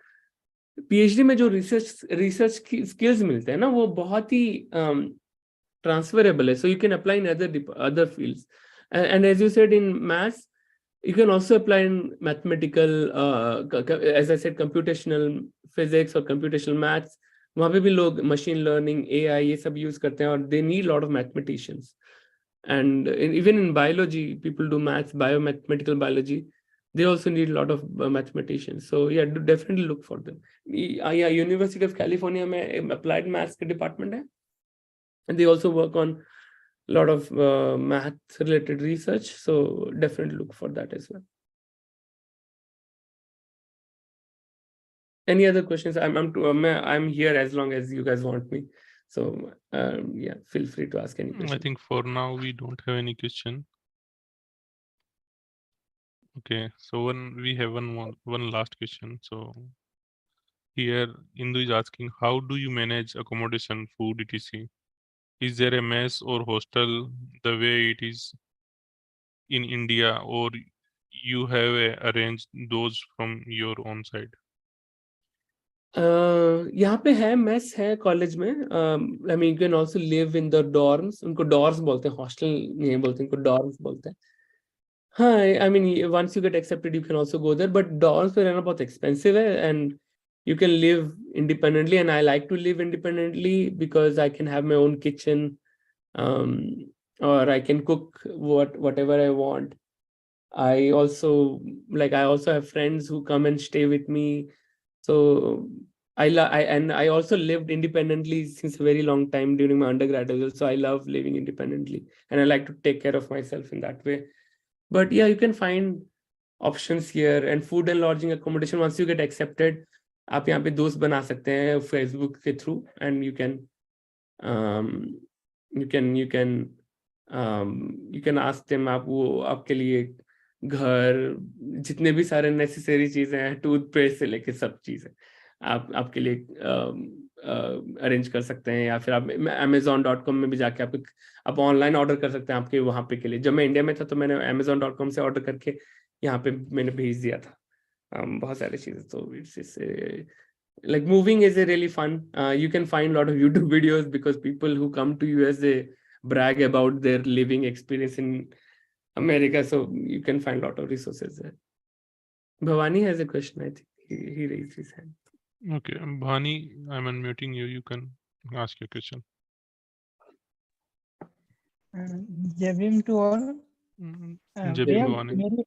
पीएचडी में जो रिसर्च स्किल्स मिलते हैं ना, वो बहुत ही ट्रांसफरेबल है. So you can apply in other fields, and as you said in maths, you can also apply in mathematical, as I said, computational physics or computational maths. वहाँ पे भी लोग machine learning, AI ये सब use करते हैं, और they need a lot of mathematicians. And even in biology, people do maths, biomathematical biology. They also need a lot of mathematicians. So yeah, definitely look for them. Yeah, University of California में applied maths के department है, and they also work on lot of math related research, so definitely look for that as well. Any other questions? I'm here as long as you guys want me, so yeah, feel free to ask any question. I think for now we don't have any question. Okay, so we have one last question. So here Indu is asking, how do you manage accommodation, food, etc? Is there a mess or hostel the way it is in India, or you have arranged those from your own side? यहाँ पे है mess है college में. I mean you can also live in the dorms. उनको dorms बोलते हैं, hostel नहीं बोलते, उनको डॉर्म्स बोलते हैं. हाँ, I mean once you get accepted you can also go there, but dorms में रहना बहुत expensive है, and you can live independently, and I like to live independently because I can have my own kitchen, or I can cook whatever I want. I also have friends who come and stay with me. So I also lived independently since a very long time during my undergrad as well. So I love living independently, and I like to take care of myself in that way. But yeah, you can find options here, and food and lodging accommodation. Once you get accepted, आप यहाँ पे दोस्त बना सकते हैं Facebook के through, and you can ask them. आप वो आपके लिए घर, जितने भी सारे नेसेसरी चीजें हैं, टूथपेस्ट से लेके सब चीजें आपके लिए अरेंज कर सकते हैं. या फिर आप amazon.com में भी जाके आप ऑनलाइन ऑर्डर कर सकते हैं आपके वहां पे के लिए. जब मैं इंडिया में था तो मैंने amazon.com से ऑर्डर करके यहाँ पे मैंने भेज दिया था बहुत सारी चीजें. तो it's like moving is a really fun. You can find a lot of YouTube videos because people who come to US, they brag about their living experience in America, so you can find a lot of resources there. Bhavani has a question. I think he raised his hand. Okay, Bhani, I'm unmuting you. You can ask your question. जय Bhim to all. जय भीम भवानी.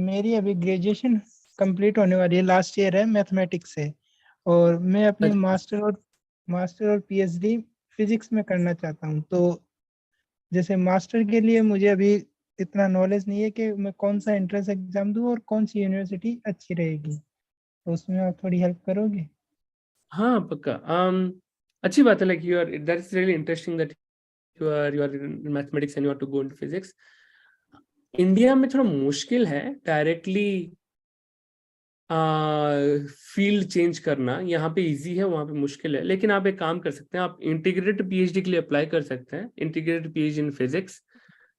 मेरी अभी graduation complete होने वाली है, last year है mathematics से, और मैं अपनी मास्टर और पीएचडी फिजिक्स में करना चाहता हूँ. तो जैसे मास्टर के लिए मुझे अभी इतना नॉलेज नहीं है कि मैं कौन सा एंट्रेंस एग्जाम दूँ और कौन सी यूनिवर्सिटी अच्छी रहेगी, तो उसमें आप थोड़ी हेल्प करोगे? हाँ पक्का. अच्छी बात है. Like that's really interesting that you are in mathematics and you want to go into physics. India में थोड़ा मुश्किल है डायरेक्टली फील्ड चेंज करना. यहाँ पे इजी है, वहाँ पे मुश्किल है. लेकिन आप एक काम कर सकते हैं, आप इंटीग्रेटेड पीएचडी के लिए अप्लाई कर सकते हैं. इंटीग्रेटेड पीएचडी इन फिजिक्स,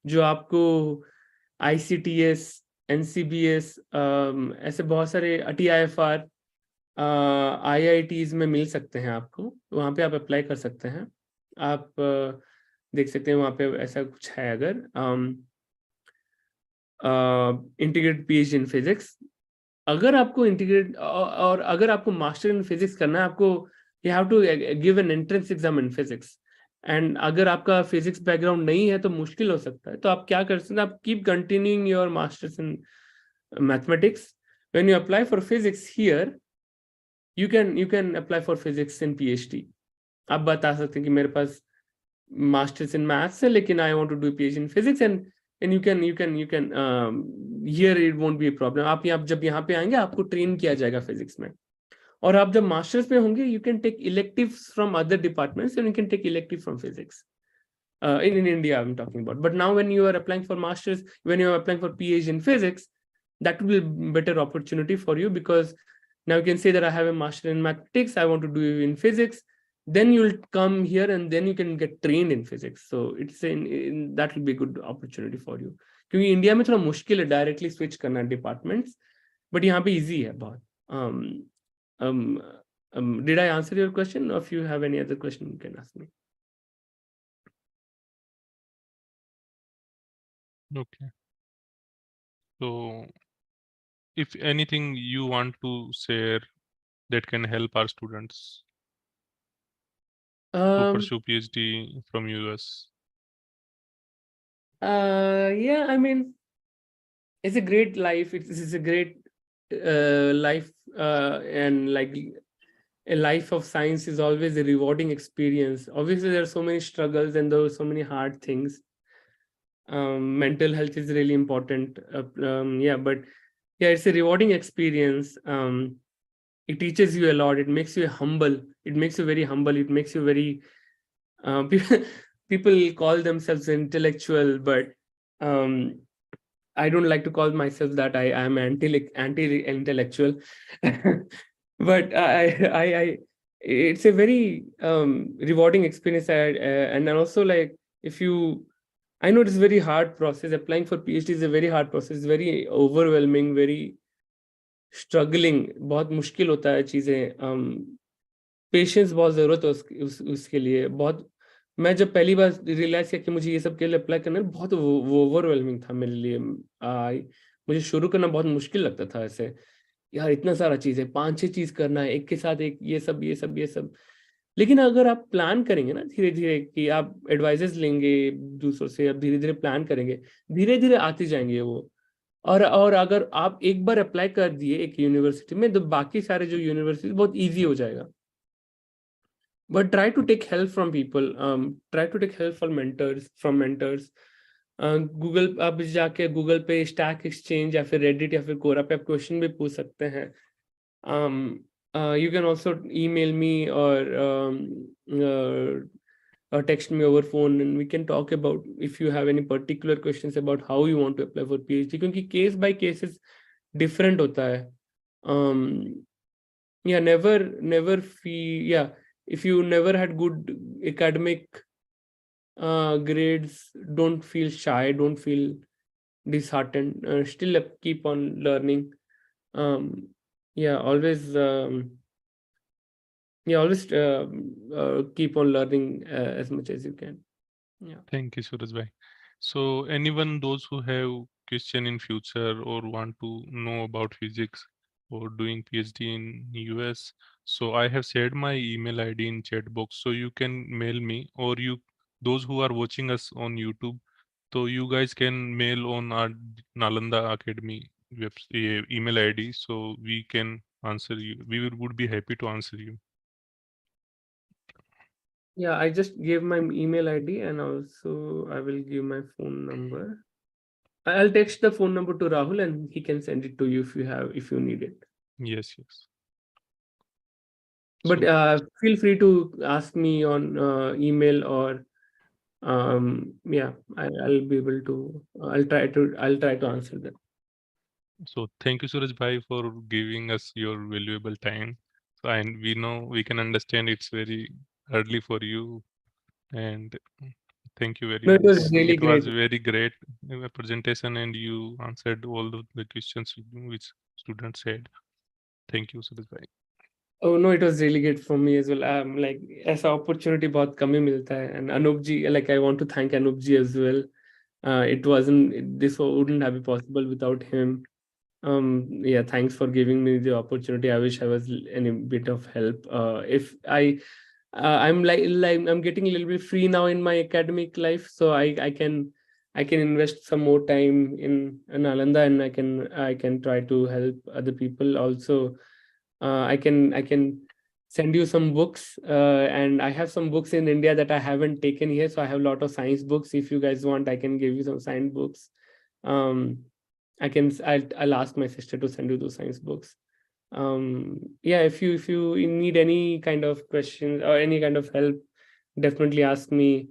जो आपको ICTS, NCBS, ऐसे बहुत सारे TIFR, IITs में मिल सकते हैं आपको. वहाँ पे आप अप्लाई कर सकते हैं. आप देख सकते हैं वहाँ पे ऐसा कुछ है. अगर इंटीग्रेटेड पीएचडी इन फिजिक्स, अगर आपको इंटीग्रेट और अगर आपको मास्टर इन फिजिक्स करना है, आपको you have to give an entrance exam in physics. And अगर आपका फिजिक्स बैकग्राउंड नहीं है तो मुश्किल हो सकता है. तो आप क्या कर सकते हैं, आप keep continuing your masters in mathematics. When you apply for physics here, you can apply for physics in PhD. आप बता सकते हैं कि मेरे पास मास्टर्स इन मैथ्स है लेकिन I want to do PhD in physics, and you can here it won't be a problem. आप जब यहाँ पे आएंगे आपको ट्रेन किया जाएगा फिजिक्स में. और आप जब मास्टर्स में होंगे, you can take electives from other departments and you can take elective from physics. In India I'm talking about. But now when you are applying for masters, when you are applying for PhD in physics, that will be a better opportunity for you, because now you can say that I have a master in mathematics, I want to do it in physics. Then you'll come here and then you can get trained in physics. So it's that will be a good opportunity for you. क्योंकि India में थोड़ा मुश्किल है directly switch करना departments, but यहाँ पे easy है बहुत. Did I answer your question, or if you have any other question you can ask me? Okay. So if anything you want to share that can help our students to pursue PhD from US? Yeah, I mean, it's a great life. It's a great life, and like a life of science is always a rewarding experience. Obviously, there are so many struggles and there are so many hard things, mental health is really important. Yeah, but yeah, it's a rewarding experience. It teaches you a lot. It makes you humble. It makes you very humble. It makes you very people call themselves intellectual, but I don't like to call myself that. I am anti-intellectual. But it's a very rewarding experience. And also, like, if you, I know it's a very hard process. Applying for PhD is a very hard process. It's very overwhelming, very struggling. बहुत मुश्किल होता है चीजें. Patience बहुत जरूरत है उसके लिए. बहुत, मैं जब पहली बार रियलाइज किया कि मुझे ये सब के लिए अप्लाई करना है, बहुत ओवरवेलमिंग था मेरे लिए. मुझे शुरू करना बहुत मुश्किल लगता था. ऐसे यार इतना सारा चीज है, 5-6 चीज करना है एक के साथ एक, ये सब. लेकिन अगर आप प्लान करेंगे ना धीरे धीरे, कि आप एडवाइजेस लेंगे दूसरों से, आप धीरे धीरे प्लान करेंगे, धीरे धीरे आती जाएंगे वो. और अगर आप एक बार अप्लाई कर दिए एक यूनिवर्सिटी में, तो बाकी सारे जो यूनिवर्सिटी बहुत ईजी हो जाएगा. But try to take help from people. Try to take help from mentors. Google, आप जाके गूगल पे स्टैक एक्सचेंज या फिर रेडिट या फिर कोरा पे आप क्वेश्चन भी पूछ सकते हैं. You can also email me or text me over phone, and we can talk about if you have any particular questions about how you want to apply for PhD, क्योंकि case by cases different होता है. Yeah, never feel, yeah, if you never had good academic grades, don't feel shy, don't feel disheartened. Still keep on learning. Yeah, always keep on learning as much as you can. Yeah. Thank you, Suraj bhai. So anyone, those who have question in future or want to know about physics or doing PhD in US, so I have shared my email ID in chat box, so you can mail me, or you, those who are watching us on YouTube, so you guys can mail on our Nalanda Academy email ID, so we can answer you. We would be happy to answer you. Yeah, I just gave my email ID, and also I will give my phone number. I'll text the phone number to Rahul, and he can send it to you if you need it. Yes. But feel free to ask me on email, or yeah, I'll be able to. I'll try to answer them. So thank you, Suraj bhai, for giving us your valuable time. So, and we know, we can understand it's very early for you, and thank you very No, much. it was really It was great. very great presentation, and you answered all the questions which students had. Thank you, Suraj bhai. Oh no, it was really great for me as well. Like, ऐसा opportunity बहुत कम ही मिलता है. And Anup ji, like, I want to thank Anup ji as well. This wouldn't have been possible without him. Yeah, thanks for giving me the opportunity. I wish I was any bit of help. If I'm like I'm getting a little bit free now in my academic life, so I can invest some more time in Nalanda, and I can try to help other people also. I can send you some books, and I have some books in India that I haven't taken here, so I have a lot of science books. If you guys want, I can give you some science books. I'll ask my sister to send you those science books. Yeah, if you need any kind of questions or any kind of help, definitely ask me.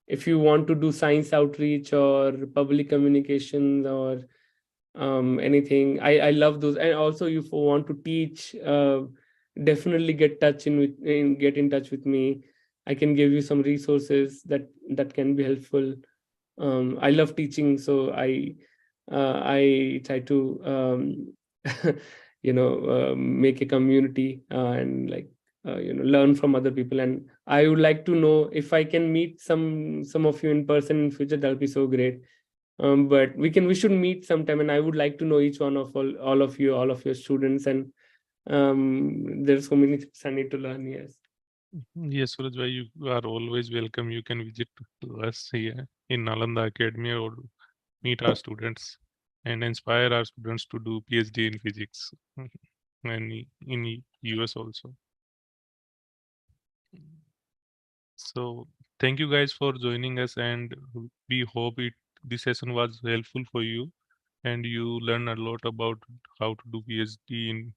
If you want to do science outreach or public communications or anything, I love those. And also, if you want to teach, definitely get in touch with me. I can give you some resources that can be helpful. I love teaching, so I try to make a community, and like learn from other people. And I would like to know if I can meet some of you in person in future. That'll be so great. But we should meet sometime, and I would like to know each one of all of your students. And there's so many things I need to learn. Yes, Suraj bhai, you are always welcome. You can visit us here in Nalanda Academy or meet our students and inspire our students to do PhD in physics and in US also. So thank you guys for joining us, and we hope this session was helpful for you and you learn a lot about how to do PhD in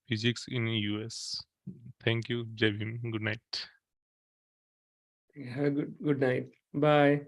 physics in US. Thank you, Jai Bhim. Good night. Have a good night. Bye.